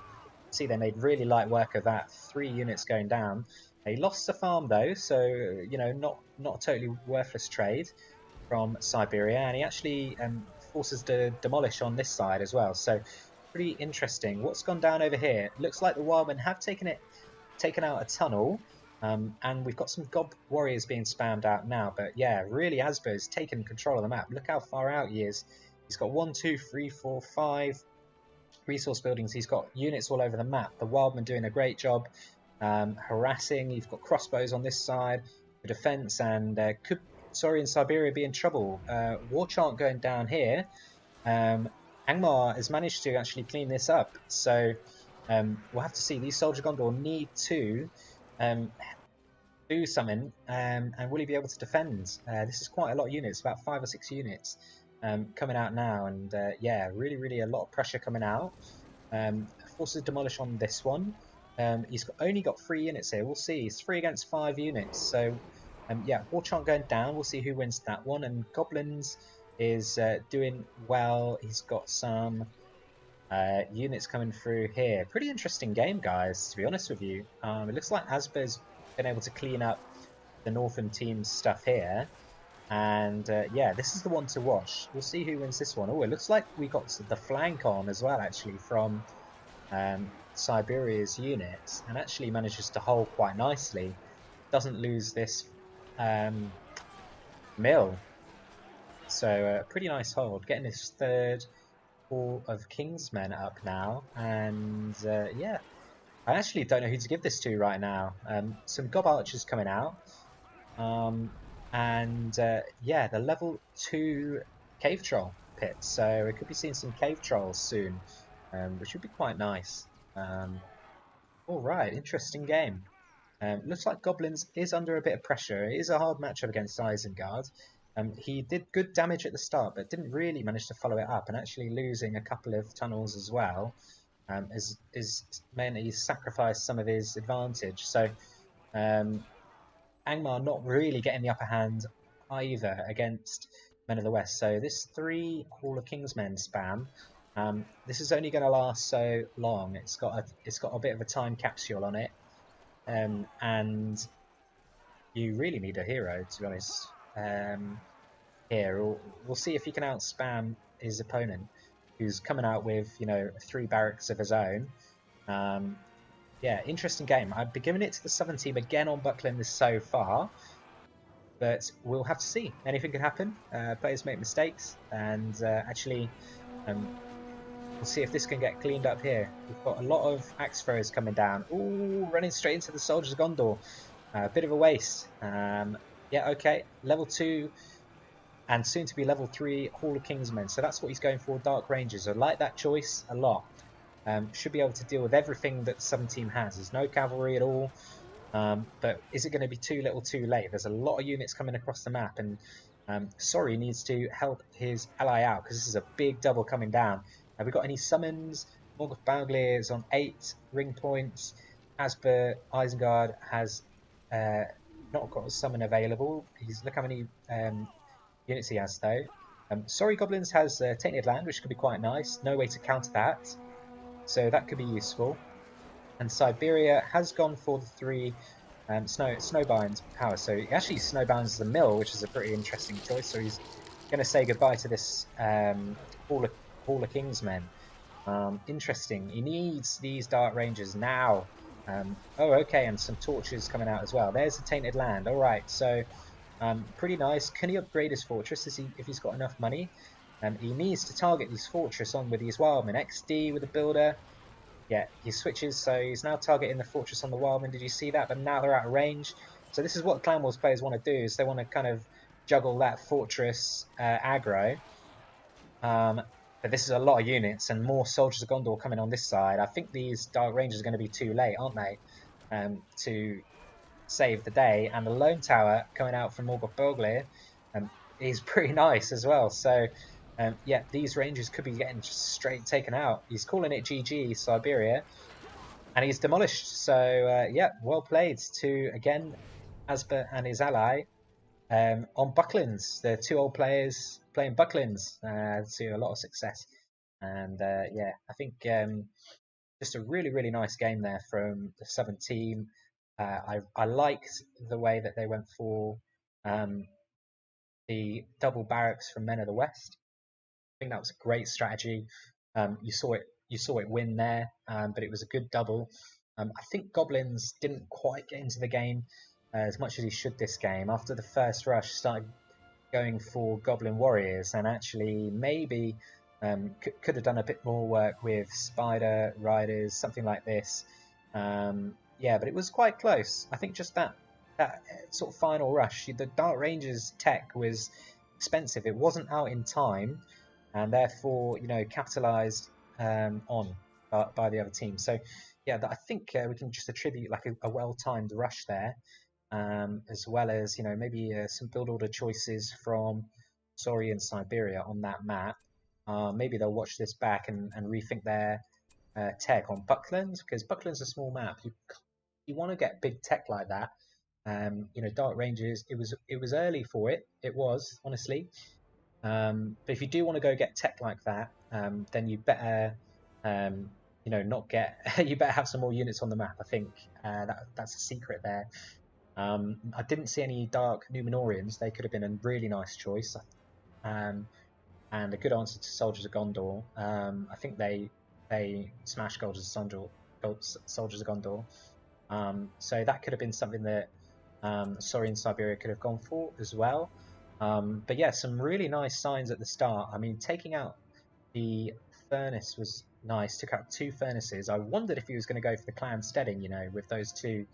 made really light work of that. 3 units going down. They lost the farm though, so not a totally worthless trade from Siberia, and he actually forces to demolish on this side as well. So pretty interesting. What's gone down over here? Looks like the Wildmen have taken out a tunnel, and we've got some Gob warriors being spammed out now. But yeah, really, asba has taken control of the map. Look how far out he is. He's got 1, 2, 3, 4, 5 resource buildings. He's got units all over the map. The Wildmen doing a great job harassing. You've got crossbows on this side for defense, and could in Siberia be in trouble. War chant going down here. Angmar has managed to actually clean this up, so we'll have to see. These Soldier Gondor need to do something, and will he be able to defend? This is quite a lot of units, about 5 or 6 units coming out now, and yeah, really a lot of pressure coming out. Forces demolish on this one. He's only got 3 units here. We'll see. He's 3 against 5 units, so yeah, War Chant going down. We'll see who wins that one. And Goblins is doing well. He's got some units coming through here. Pretty interesting game, guys, to be honest with you. It looks like asba's been able to clean up the Northern team's stuff here. And yeah, this is the one to watch. We'll see who wins this one. Oh, it looks like we got the flank on as well, actually, from Siberia's units, and actually manages to hold quite nicely. Doesn't lose this mill. So pretty nice hold. Getting his 3rd Hall of Kingsmen up now. And yeah, I actually don't know who to give this to right now. Some Gob Archers coming out. And yeah, the level 2 Cave Troll pit. So we could be seeing some Cave Trolls soon, which would be quite nice. Alright, interesting game. Looks like Goblins is under a bit of pressure. It is a hard matchup against Isengard. He did good damage at the start, but didn't really manage to follow it up, and actually losing a couple of tunnels as well is meant he's sacrificed some of his advantage. So Angmar not really getting the upper hand either against Men of the West. So this 3 Hall of Kingsmen spam, this is only going to last so long. It's got a bit of a time capsule on it. And you really need a hero, to be honest. Here, we'll see if he can outspam his opponent, who's coming out with 3 barracks of his own. Yeah, interesting game. I've been giving it to the Southern team again on Buckland so far, but we'll have to see. Anything can happen. Players make mistakes, and actually, we'll see if this can get cleaned up here. We've got a lot of axe throwers coming down. Ooh, running straight into the Soldiers of Gondor. A bit of a waste. Yeah, okay. Level 2 and soon to be level 3 Hall of Kingsmen. So that's what he's going for, Dark Rangers. I like that choice a lot. Should be able to deal with everything that the Southern team has. There's no cavalry at all. But is it going to be too little too late? There's a lot of units coming across the map, and Sorry needs to help his ally out because this is a big double coming down. Have we got any summons? Morgoth Bauglir is on 8 ring points. Asba Isengard has not got a summon available. Look how many units he has though. Sorry Goblins has Tainted Land, which could be quite nice. No way to counter that, so that could be useful. And Siberia has gone for the 3 Snowbinds power. So he actually Snowbinds the mill, which is a pretty interesting choice. So he's going to say goodbye to this Hall of Kingsmen. Interesting. He needs these Dark Rangers now. Oh, okay, and some torches coming out as well. There's the Tainted Land. All right, so pretty nice. Can he upgrade his fortress if he's got enough money? He needs to target his fortress on with his Wildman. XD with the builder. Yeah, he switches, so he's now targeting the fortress on the Wildman. Did you see that? But now they're out of range. So this is what Clanwars players want to do, is they want to kind of juggle that fortress aggro. But this is a lot of units and more Soldiers of Gondor coming on this side. I think these Dark Rangers are going to be too late, aren't they, to save the day. And the Lone Tower coming out from morgoth bauglir is pretty nice as well. So, yeah, these Rangers could be getting just straight taken out. He's calling it GG, Siberia, and he's demolished. So, yeah, well played to, again, asba and his ally. On Bucklands, the 2 old players playing Bucklands to a lot of success. And yeah, I think just a really nice game there from the Southern team. I liked the way that they went for the double barracks from Men of the West. I think that was a great strategy. You saw it win there, but it was a good double. I think Goblins didn't quite get into the game as much as he should this game. After the first rush, started going for Goblin Warriors, and actually maybe could have done a bit more work with Spider Riders, something like this. Yeah, but it was quite close. I think just that sort of final rush, the Dark Rangers tech was expensive. It wasn't out in time, and therefore capitalized on by the other team. So yeah, I think we can just attribute like a well-timed rush there. As well as maybe some build order choices from Sori and Siberia on that map. Maybe they'll watch this back and rethink their tech on Bucklands, because Buckland's a small map. You want to get big tech like that. Dark Rangers. It was early for it. It was honestly. But if you do want to go get tech like that, then you better not get. You better have some more units on the map. I think that's a secret there. I didn't see any Dark Numenorians. They could have been a really nice choice, and a good answer to Soldiers of Gondor. I think they smashed Soldiers of Gondor. So that could have been something that Sori and Siberia could have gone for as well. But yeah, some really nice signs at the start. I mean, taking out the furnace was nice. Took out 2 furnaces. I wondered if he was going to go for the clan steading, with those 2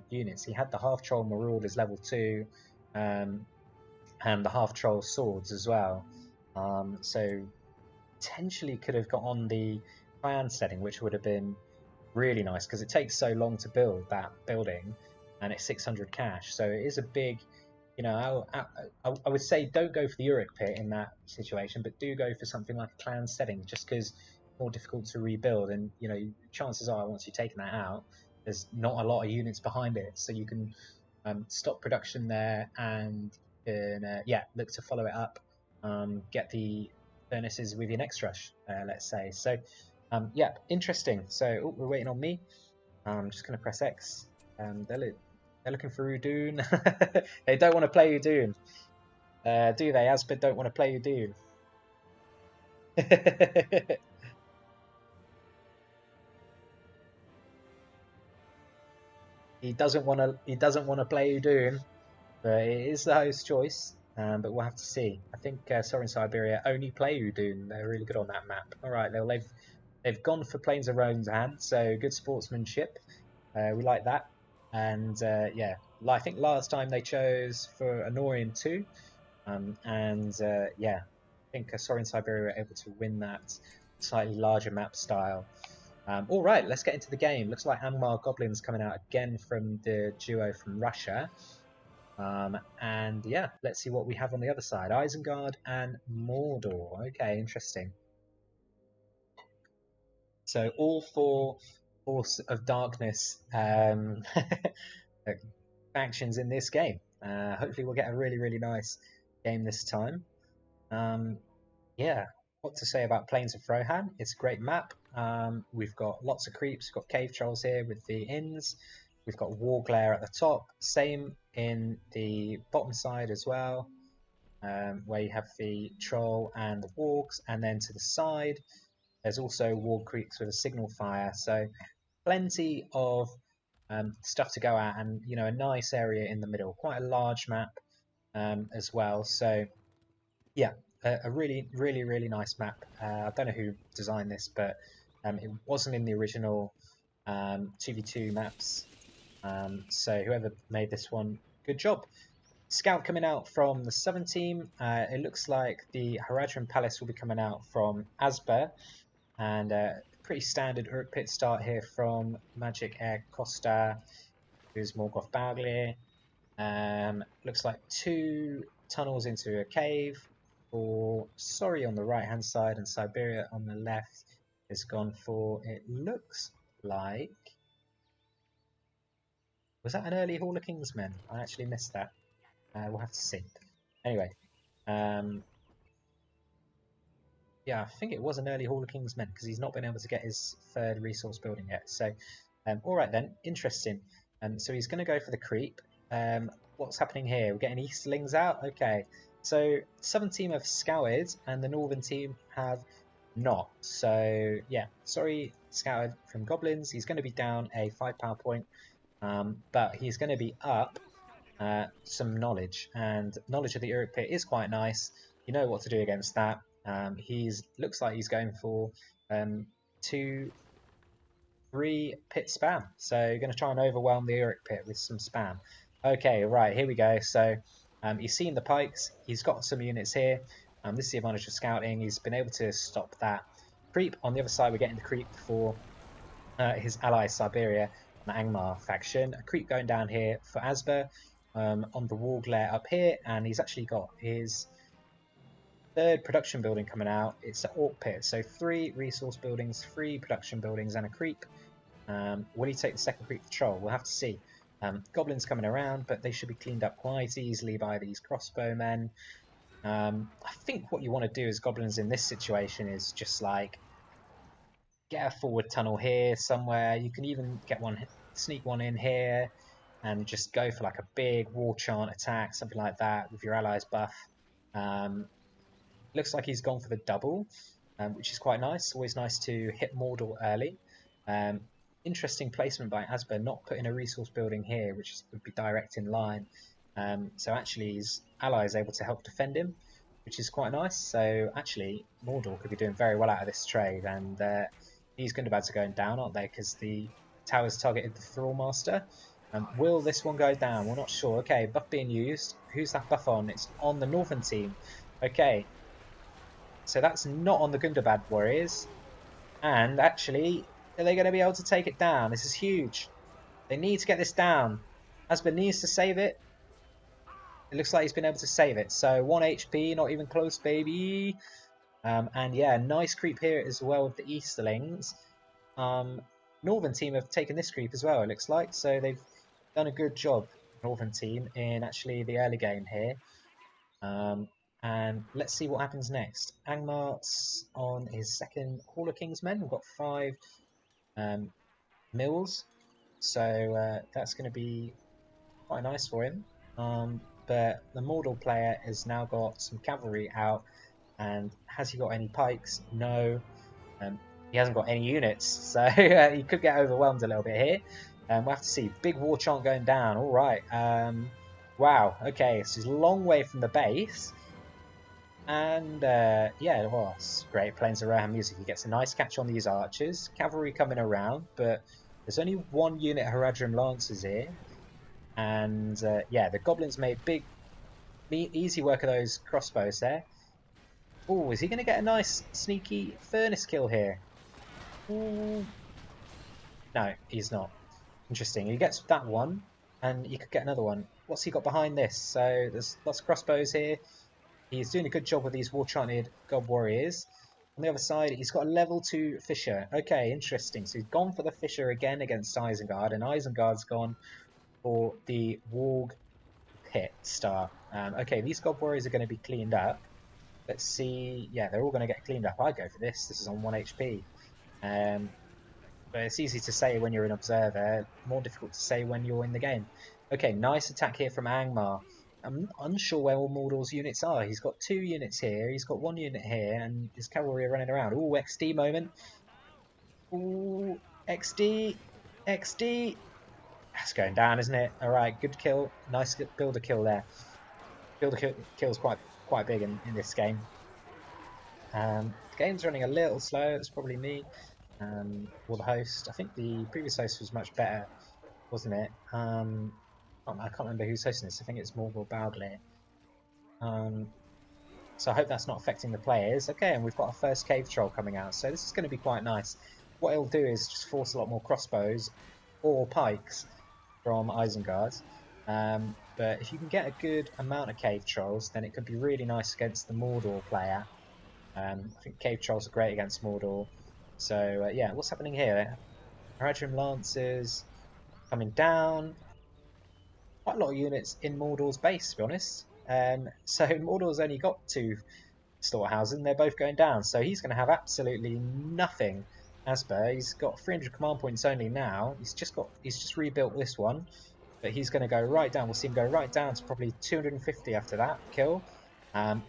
units. He had the half troll marauders level 2, and the half troll swords as well. So potentially could have got on the clan setting, which would have been really nice because it takes so long to build that building, and it's 600 cash. So it is a big. I would say don't go for the Uric pit in that situation, but do go for something like a clan setting, just because more difficult to rebuild, and chances are once you've taken that out, there's not a lot of units behind it, so you can stop production there and look to follow it up, get the furnaces with your next rush, let's say. So yeah, interesting. So we're waiting on me. I'm just going to press X. They're looking for Udun. They don't want to play Udun, do they? Asbid don't want to play Udun. He doesn't want to. He doesn't want to play Udun, but it is the host's choice. But we'll have to see. I think Sori and Siberia only play Udun. They're really good on that map. All right, they've gone for Plains of Rosehan, so good sportsmanship. We like that. And yeah, I think last time they chose for Anorian 2. Yeah, I think Sori and Siberia were able to win that slightly larger map style. All right, let's get into the game. Looks like Angmar Goblins coming out again from the duo from Russia. And yeah, let's see what we have on the other side. Isengard and Mordor. Okay, interesting. So all 4 Force of Darkness factions in this game. Hopefully we'll get a really nice game this time. Yeah, what to say about Plains of Rohan? It's a great map. We've got lots of creeps. We've got cave trolls here with the inns. We've got wall glare at the top. Same in the bottom side as well, where you have the troll and the wargs. And then to the side, there's also wall creeps with a signal fire. So plenty of stuff to go at, and a nice area in the middle. Quite a large map as well. So yeah, a really nice map. I don't know who designed this, but it wasn't in the original 2v2 maps. So whoever made this one, good job. Scout coming out from the Southern team. It looks like the Haradrim Palace will be coming out from asba, and pretty standard Uruk pit start here from Magic Air Costa, who's morgoth bauglir. Looks like 2 tunnels into a cave for Sorry on the right hand side, and Siberia on the left has gone for, it looks like, was that an early Hall of Kingsmen? I actually missed that. We'll have to see. Anyway, yeah, I think it was an early Hall of Kingsmen because he's not been able to get his 3rd resource building yet. So, alright then, interesting. So he's going to go for the creep. What's happening here? We're getting Easterlings out? Okay. So, Southern team have scoured and the Northern team have not. So, yeah, Sorry scoured from Goblins. He's going to be down a 5 power point, but he's going to be up some knowledge. And knowledge of the Uruk pit is quite nice. You know what to do against that. Looks like he's going for 2-3 pit spam. So you're going to try and overwhelm the Uruk pit with some spam. Okay, right, here we go. So he's seen the pikes. He's got some units here. This is the advantage of scouting. He's been able to stop that creep. On the other side, we're getting the creep for his ally Siberia, the Angmar faction. A creep going down here for asba on the wall glare up here. And he's actually got his 3rd production building coming out. It's an orc pit, so 3 resource buildings, 3 production buildings, and a creep. Will he take the 2nd creep for troll? We'll have to see. Goblins coming around, but they should be cleaned up quite easily by these crossbowmen. I think what you want to do as goblins in this situation is just like get a forward tunnel here somewhere. You can even get one, sneak one in here, and just go for like a big war chant attack, something like that with your allies buff. Looks like he's gone for the double, which is quite nice. Always nice to hit Mordor early. Interesting placement by asba, not putting a resource building here, which would be direct in line. So actually his ally is able to help defend him, which is quite nice. So actually Mordor could be doing very well out of this trade, and these Gundabad's are going down, aren't they? Because the towers targeted the Thrallmaster. Will this one go down? We're not sure. Okay, buff being used. Who's that buff on? It's on the Northern team. Okay, so that's not on the Gundabad warriors. And actually, are they going to be able to take it down? This is huge. They need to get this down. asba needs to save it. It looks like he's been able to save it. So 1 HP, not even close, baby. And yeah, nice creep here as well with the Easterlings. Northern team have taken this creep as well, it looks like. So they've done a good job, Northern team, in actually the early game here. And let's see what happens next. Angmar's on his 2nd Hall of Kingsmen. We've got 5 mills, so that's going to be quite nice for him. But the Mordor player has now got some cavalry out, and has he got any pikes? No. He hasn't got any units, so he could get overwhelmed a little bit here. We'll have to see. Big war chant going down. All right. Wow. Okay, so he's a long way from the base. And yeah, well, it's great. Plains of Rohan music. He gets a nice catch on these archers. Cavalry coming around, but there's only 1 unit Haradrim Lancers here. And yeah, the Goblins made easy work of those crossbows there. Oh, is he going to get a nice sneaky furnace kill here? Ooh. No, he's not. Interesting. He gets that one, and he could get another one. What's he got behind this? So there's lots of crossbows here. He's doing a good job with these war-chanted God Warriors. On the other side, he's got a level 2 Fisher. Okay, interesting. So he's gone for the Fisher again against Isengard, and Isengard's gone for the Warg Pit star. Okay, these Gob Warriors are going to be cleaned up. Let's see. Yeah, they're all going to get cleaned up. I go for this. This is on 1 HP. But it's easy to say when you're an observer, more difficult to say when you're in the game. Okay, nice attack here from Angmar. I'm unsure where all Mordor's units are. He's got 2 units here, he's got 1 unit here, and his cavalry are running around. Ooh, XD moment. Ooh, XD, XD. That's going down, isn't it? Alright, good kill. Nice builder kill there. Builder kill's quite big in this game. The game's running a little slow, it's probably me. Or the host. I think the previous host was much better, wasn't it? I can't remember who's hosting this. I think it's morgoth or bauglir. So I hope that's not affecting the players. Okay, and we've got our first cave troll coming out, so this is going to be quite nice. What it'll do is just force a lot more crossbows or pikes from Isengard. But if you can get a good amount of cave trolls, then it could be really nice against the Mordor player. I think cave trolls are great against Mordor. So yeah, what's happening here? Haradrim Lancers coming down. Quite a lot of units in Mordor's base, to be honest. So Mordor's only got 2 storehouses, and they're both going down. So he's going to have absolutely nothing. Asba, he's got 300 command points only now. He's just rebuilt this one, but he's going to go right down. We'll see him go right down to probably 250 after that kill.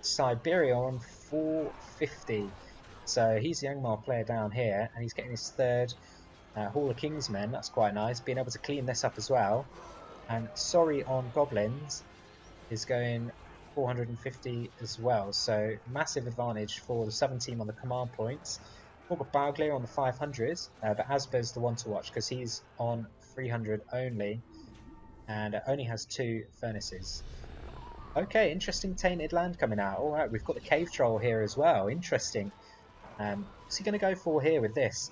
Siberia on 450. So he's the Angmar player down here, and he's getting his 3rd Hall of Kingsmen. That's quite nice. Being able to clean this up as well. And Sorry on Goblins is going 450 as well. So massive advantage for the Southern team on the command points. Morgoth bauglir on the 500s, but Asba's the one to watch because he's on 300 only, and only has 2 furnaces. Okay, interesting Tainted Land coming out. Alright, we've got the Cave Troll here as well. Interesting. What's he going to go for here with this?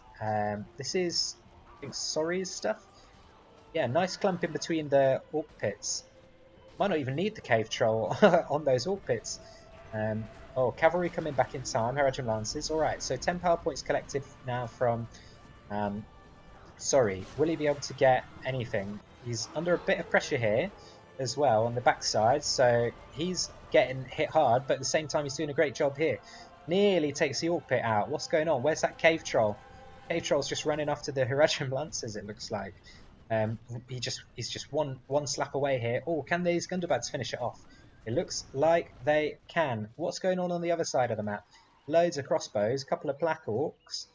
This is, I think, Sorry's stuff. Yeah, nice clump in between the Orc Pits. Might not even need the Cave Troll on those Orc Pits. Oh, cavalry coming back in time. Haradrim Lancers. Alright, so 10 power points collected now from Sorry. Will he be able to get anything? He's under a bit of pressure here as well on the backside, so he's getting hit hard, but at the same time he's doing a great job here. Nearly takes the Orc Pit out. What's going on? Where's that Cave Troll? Cave Troll's just running after the Haradrim Lancers, it looks like. He's just one slap away here. Oh, can these Gundabats finish it off? It looks like they can. What's going on the other side of the map? Loads of crossbows, a couple of Black Orcs.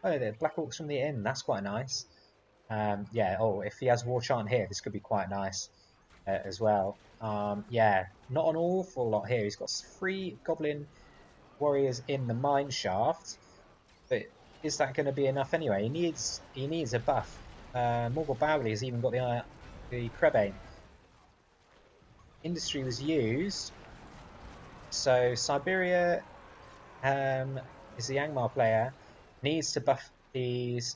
Oh, they're Black Orcs from the inn. That's quite nice. Yeah, oh, if he has War Chant here, this could be quite nice as well. Yeah, not an awful lot here. He's got 3 Goblin Warriors in the mine shaft, but is that going to be enough anyway? He needs a buff. Morgoth bauglir has even got the Krebane. Industry was used, so Siberia is the Angmar player, needs to buff these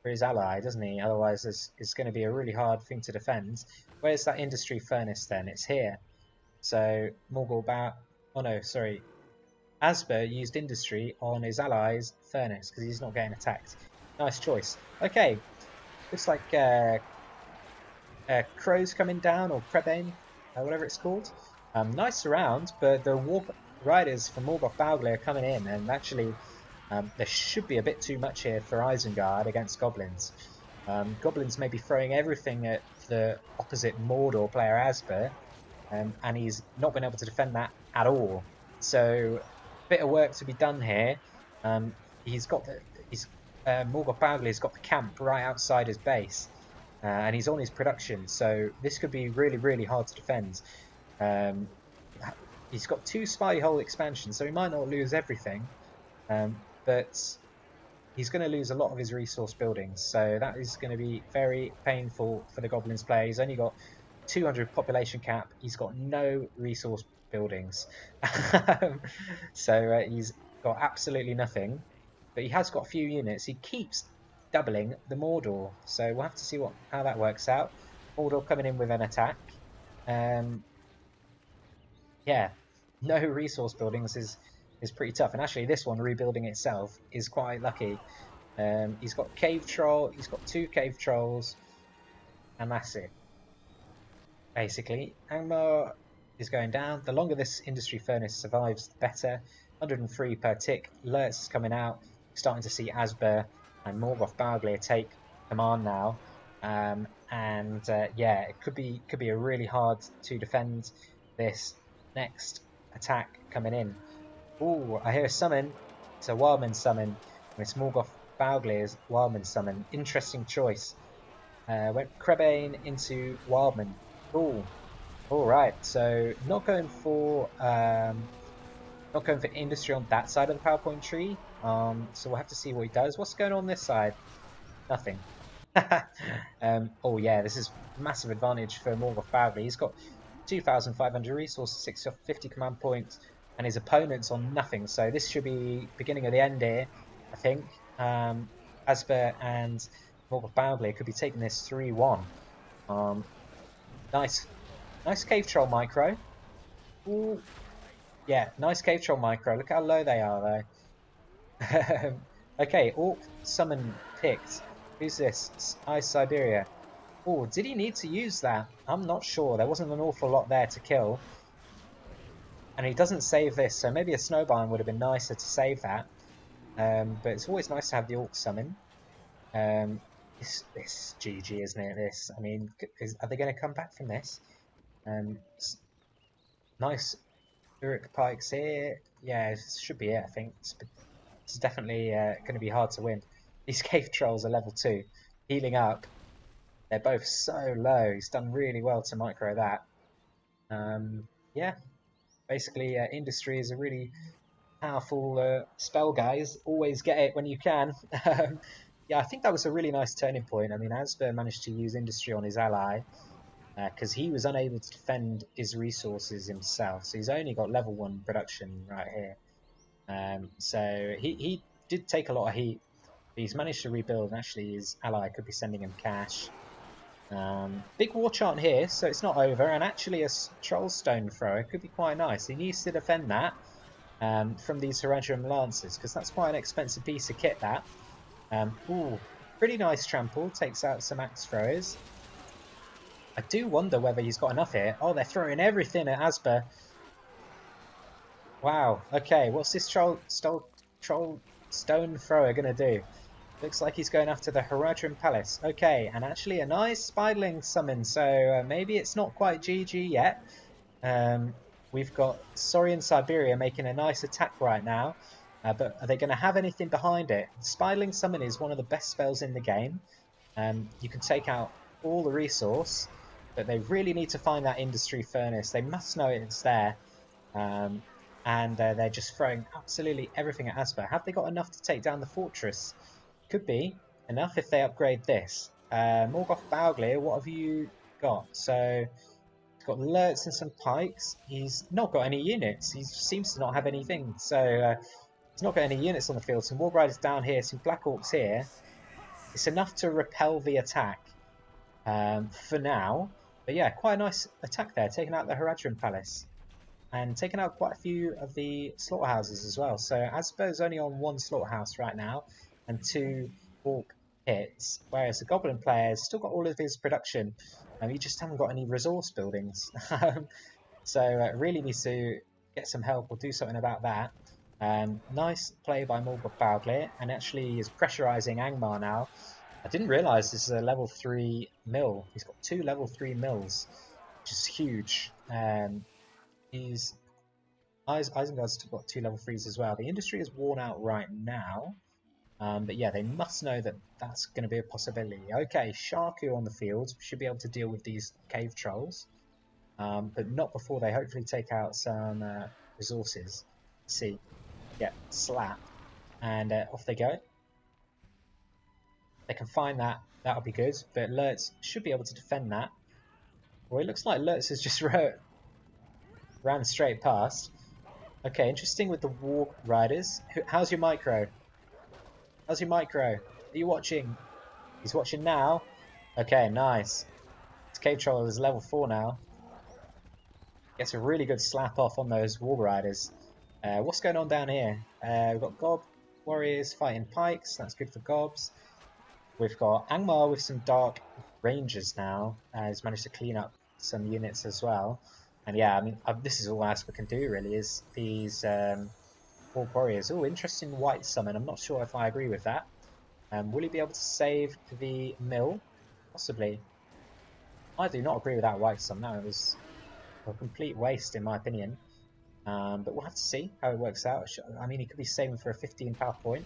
for his ally, doesn't he? Otherwise it's going to be a really hard thing to defend. Where's that industry furnace then? It's here. So Morgoth Asba used industry on his ally's furnace because he's not getting attacked. Nice choice. Okay, looks like Crow's coming down, or Krebane, whatever it's called. Nice round, but the War Riders from Morgoth bauglir are coming in, and actually there should be a bit too much here for Isengard against Goblins. Goblins may be throwing everything at the opposite Mordor player Asba, and he's not been able to defend that at all. So, a bit of work to be done here. Morgoth bauglir has got the camp right outside his base, and he's on his production, so this could be really, really hard to defend. He's got 2 spy hole expansions, so he might not lose everything, but he's going to lose a lot of his resource buildings, so that is going to be very painful for the Goblins player. He's only got 200 population cap, he's got no resource buildings, so he's got absolutely nothing, but he has got a few units. He keeps doubling the Mordor, so we'll have to see how that works out. Mordor coming in with an attack. Yeah, no resource buildings is pretty tough, and actually this one rebuilding itself is quite lucky. He's got Cave Troll, he's got 2 Cave Trolls, and that's it. basically. Angmar is going down. The longer this industry furnace survives, the better. 103 per tick. Alerts is coming out. Starting to see asba and Morgoth bauglir take command now. Yeah, it could be a really hard to defend this next attack coming in. Oh, I hear a summon. It's a Wildman summon. And it's Morgoth Bauglir's Wildman summon. Interesting choice. Went Krebane into Wildman. Cool. All right. So not going for industry on that side of the PowerPoint tree. So we'll have to see what he does. What's going on this side? Nothing. Oh yeah, this is massive advantage for Morgoth Bauglir. He's got 2,500 resources, 650 command points, and his opponent's on nothing. So this should be beginning of the end here, I think. Asper and Morgoth Bauglir could be taking this 3-1. Nice cave troll micro. Ooh, yeah, nice cave troll micro. Look how low they are though. Okay, Orc summon picked. Who's this? Siberia. Oh, did he need to use that? I'm not sure. There wasn't an awful lot there to kill. And he doesn't save this, so maybe a snowbind would have been nicer to save that. But it's always nice to have the Orc summon. This GG, isn't it? This, I mean, are they going to come back from this? Nice Uruk pikes here. Yeah, this should be it, I think. It's definitely going to be hard to win. These cave trolls are level 2. Healing up. They're both so low. He's done really well to micro that. Yeah, basically industry is a really powerful spell, guys. Always get it when you can. Yeah, I think that was a really nice turning point. I mean, Asper managed to use industry on his ally because he was unable to defend his resources himself. So he's only got level 1 production right here. So he did take a lot of heat. But he's managed to rebuild, and actually his ally could be sending him cash. Big war chant here, so it's not over. And actually a troll stone thrower could be quite nice. He needs to defend that from these Heredrum Lancers, because that's quite an expensive piece of kit, that. Ooh, pretty nice trample. Takes out some axe throwers. I do wonder whether he's got enough here. Oh, they're throwing everything at Asper. Wow, okay, what's this troll stone thrower going to do? Looks like he's going after the Heredrum Palace. Okay, and actually a nice Spiderling summon, so maybe it's not quite GG yet. We've got Saurian Siberia making a nice attack right now, but are they going to have anything behind it? Spiderling summon is one of the best spells in the game. You can take out all the resource, but they really need to find that industry furnace. They must know it's there. And they're just throwing absolutely everything at Asper. Have they got enough to take down the fortress? Could be enough if they upgrade this. Morgoth Bauglir, what have you got? So he's got alerts and some pikes. He's not got any units. He seems to not have anything. So he's not got any units on the field. Some War Riders down here, some Black Orcs here. It's enough to repel the attack for now. But yeah, quite a nice attack there, taking out the Heredrum Palace. And taking out quite a few of the slaughterhouses as well. So Asper's only on 1 slaughterhouse right now, and 2 orc pits, whereas the goblin player's still got all of his production, and you just haven't got any resource buildings. So really needs to get some help or do something about that. Nice play by Morgoth Bauglir, and actually is pressurizing Angmar now. I didn't realise this is a level 3 mill. He's got 2 level 3 mills, which is huge. Isengard's got 2 level 3s as well. The industry is worn out right now. But yeah, they must know that that's going to be a possibility. Okay, Sharku on the field. Should be able to deal with these cave trolls. But not before they hopefully take out some resources. Let's see. Yeah, slap. And off they go. They can find that. That'll be good. But Lurtz should be able to defend that. Well, it looks like Lurtz has just ran straight past. Okay, interesting with the War Riders. How's your micro? How's your micro? Are you watching? He's watching now. Okay, nice. This cave troll is level 4 now. Gets a really good slap off on those War Riders. What's going on down here? We've got Gob Warriors fighting pikes. That's good for Gobs. We've got Angmar with some Dark Rangers now. He's managed to clean up some units as well. And yeah, I mean, this is all asba can do really, is these Orc Warriors. Oh, interesting white summon. I'm not sure if I agree with that. Will he be able to save the mill? Possibly. I do not agree with that white summon. That was a complete waste in my opinion. But we'll have to see how it works out. I mean, he could be saving for a 15 power point.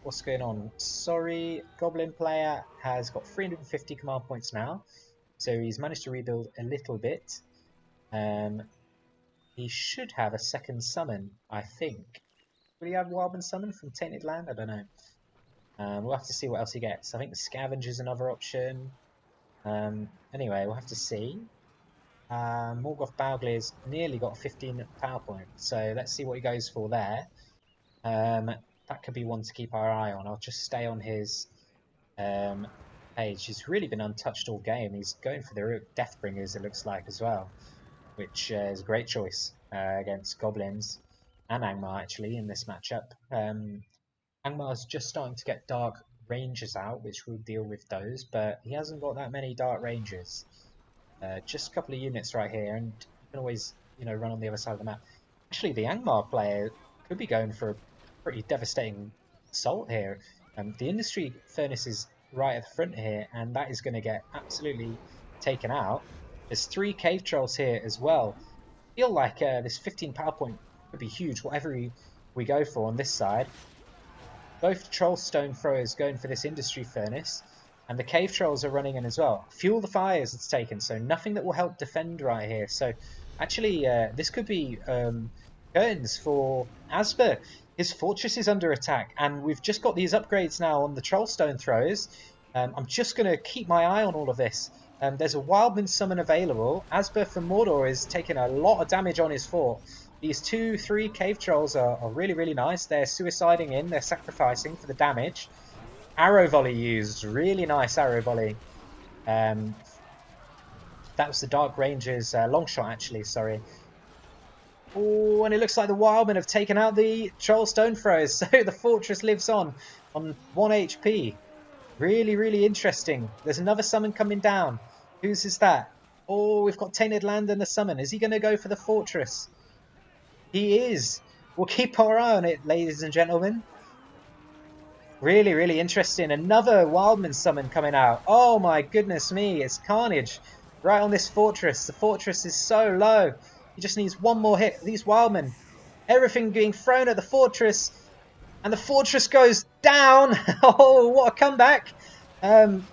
What's going on? Sorry, Goblin player has got 350 command points now. So he's managed to rebuild a little bit. He should have a second summon, I think. Will he have Wildman summon from Tainted Land? I don't know. We'll have to see what else he gets. I think Scavenge is another option. Anyway, we'll have to see. Morgoth Bauglir's nearly got 15 power points, so let's see what he goes for there. That could be one to keep our eye on. I'll just stay on his page. He's really been untouched all game. He's going for the Deathbringers, it looks like, as well, which is a great choice against Goblins and Angmar, actually, in this matchup. Angmar's just starting to get Dark Rangers out, which will deal with those, but he hasn't got that many Dark Rangers. Just a couple of units right here, and you can always, run on the other side of the map. Actually, the Angmar player could be going for a pretty devastating assault here. The Industry Furnace is right at the front here, and that is going to get absolutely taken out. There's 3 Cave Trolls here as well. I feel like this 15 power point could be huge, whatever we go for on this side. Both Troll Stone Throwers going for this Industry Furnace, and the Cave Trolls are running in as well. Fuel the Fires it's taken, so nothing that will help defend right here. So actually, this could be curtains for asba. His fortress is under attack, and we've just got these upgrades now on the Troll Stone Throwers. I'm just going to keep my eye on all of this. There's a Wildman summon available. asba from Mordor is taking a lot of damage on his fort. These 2-3 Cave Trolls are really, really nice. They're suiciding in, they're sacrificing for the damage. Arrow volley used, really nice arrow volley. That was the Dark Rangers long shot, actually, sorry. Oh, and it looks like the Wildmen have taken out the Troll Stone Throwers, so the fortress lives on 1 HP. Really, really interesting. There's another summon coming down. Whose is that? Oh, we've got Tainted Land and the summon. Is he going to go for the fortress? He is. We'll keep our eye on it, ladies and gentlemen. Really, really interesting. Another Wildman summon coming out. Oh my goodness me, it's carnage right on this fortress. The fortress is so low. He just needs one more hit. These Wildmen, everything being thrown at the fortress, and the fortress goes down. Oh, what a comeback.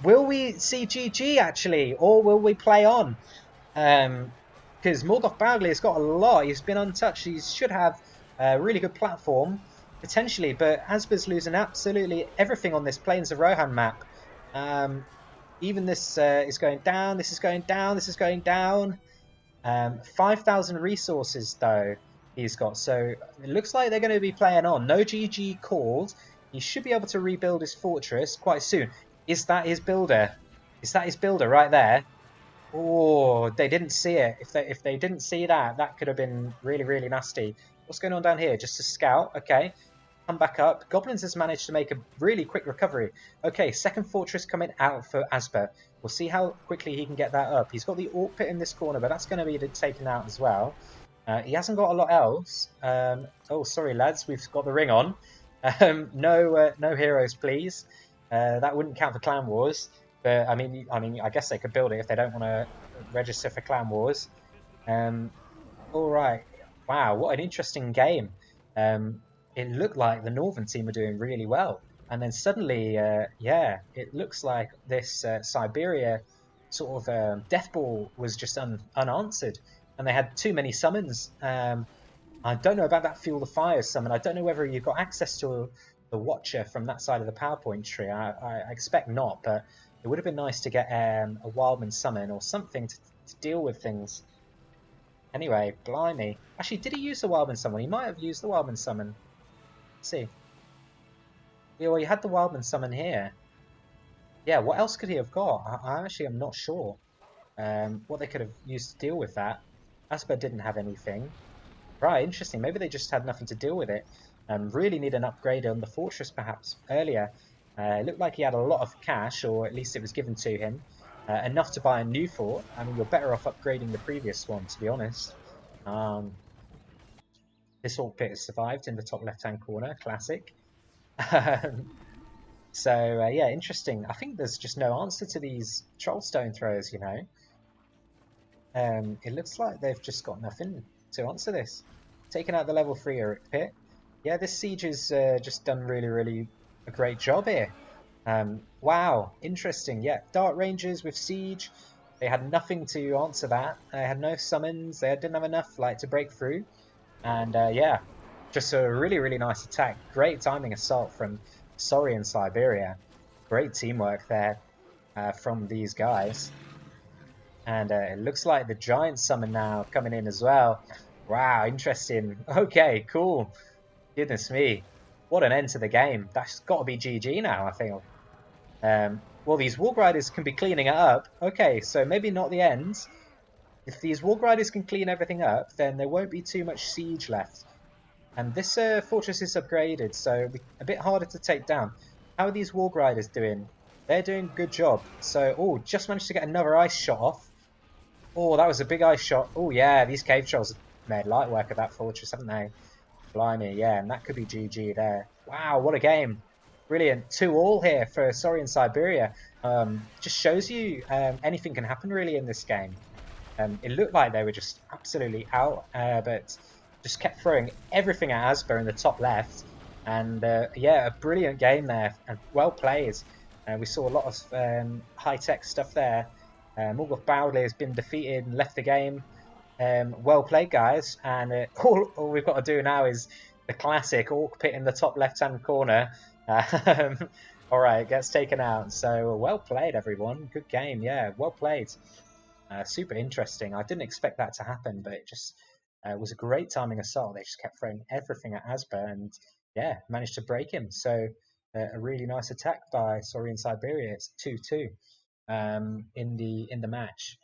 Will we see GG actually, or will we play on? Because Morgoth Bauglir has got a lot. He's been untouched. He should have a really good platform, potentially. But asba's losing absolutely everything on this Plains of Rohan map. Even this is going down. This is going down. This is going down. 5,000 resources, though, he's got. So it looks like they're going to be playing on. No GG called. He should be able to rebuild his fortress quite soon. Is that his builder? Is that his builder right there? Oh, they didn't see it. If they didn't see that, that could have been really, really nasty. What's going on down here? Just a scout. Okay. Come back up. Goblins has managed to make a really quick recovery. Okay, second fortress coming out for asba. We'll see how quickly he can get that up. He's got the Orc Pit in this corner, but that's going to be taken out as well. He hasn't got a lot else. Oh, sorry, lads. We've got the ring on. No heroes, please. That wouldn't count for Clanwars. But I mean, I guess they could build it if they don't want to register for Clanwars. All right. Wow, what an interesting game. It looked like the Northern team were doing really well, and then suddenly, yeah, it looks like this Siberia sort of death ball was just unanswered, and they had too many summons. I don't know about that Fuel the Fire summon. I don't know whether you've got access to the Watcher from that side of the PowerPoint tree. I expect not, but it would have been nice to get a Wildman summon or something to deal with things. Anyway, blimey. Actually, did he use the Wildman summon? He might have used the Wildman summon. Let's see. Yeah, well, you had the Wildman summon here. Yeah, what else could he have got? I actually am not sure what they could have used to deal with that. asba didn't have anything. Right, interesting. Maybe they just had nothing to deal with it. Really need an upgrade on the fortress perhaps earlier. It looked like he had a lot of cash, or at least it was given to him. enough to buy a new fort. I mean, you're better off upgrading the previous one, to be honest. This orc pit has survived in the top left-hand corner, classic. So yeah, interesting. I think there's just no answer to these troll stone throwers, you know. It looks like they've just got nothing to answer this. Taking out the level 3 pit. Yeah, this siege has just done really a great job here. Wow, interesting. Yeah, Dark Rangers with siege. They had nothing to answer that. They had no summons. They didn't have enough like to break through. And yeah, just a really nice attack. Great timing assault from Sorry and Siberia. Great teamwork there from these guys. And it looks like the giant summon now coming in as well. Wow, interesting. Okay, cool. Goodness me. What an end to the game. That's got to be GG now, I think. Well, these Warg Riders can be cleaning it up. Okay, so maybe not the end. If these Warg Riders can clean everything up, then there won't be too much siege left. And this fortress is upgraded, so a bit harder to take down. How are these Warg Riders doing? They're doing a good job. So, oh, just managed to get another ice shot off. Oh, that was a big ice shot. Oh, yeah, these cave trolls have made light work of that fortress, haven't they? Blimey, yeah, and that could be GG there. Wow, what a game. Brilliant. 2-all here for Sorry in Siberia. Just shows you anything can happen really in this game. It looked like they were just absolutely out, but just kept throwing everything at asba in the top left. And yeah, a brilliant game there and well played. We saw a lot of high-tech stuff there. Morgoth Bauglir has been defeated and left the game. Well played, guys. And all we've got to do now is the classic orc pit in the top left-hand corner. All right, gets taken out. So well played, everyone. Good game. Yeah, well played. Super interesting. I didn't expect that to happen, but it just was a great timing assault. They just kept throwing everything at asba and yeah, managed to break him. So a really nice attack by Sorry in Siberia. It's 2-2 in the match.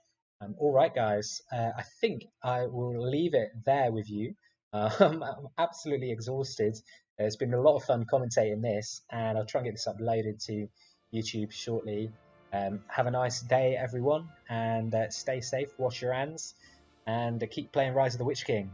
All right, guys. I think I will leave it there with you. I'm absolutely exhausted. It's been a lot of fun commentating this, and I'll try and get this uploaded to YouTube shortly. Have a nice day, everyone, and stay safe, wash your hands, and keep playing Rise of the Witch King.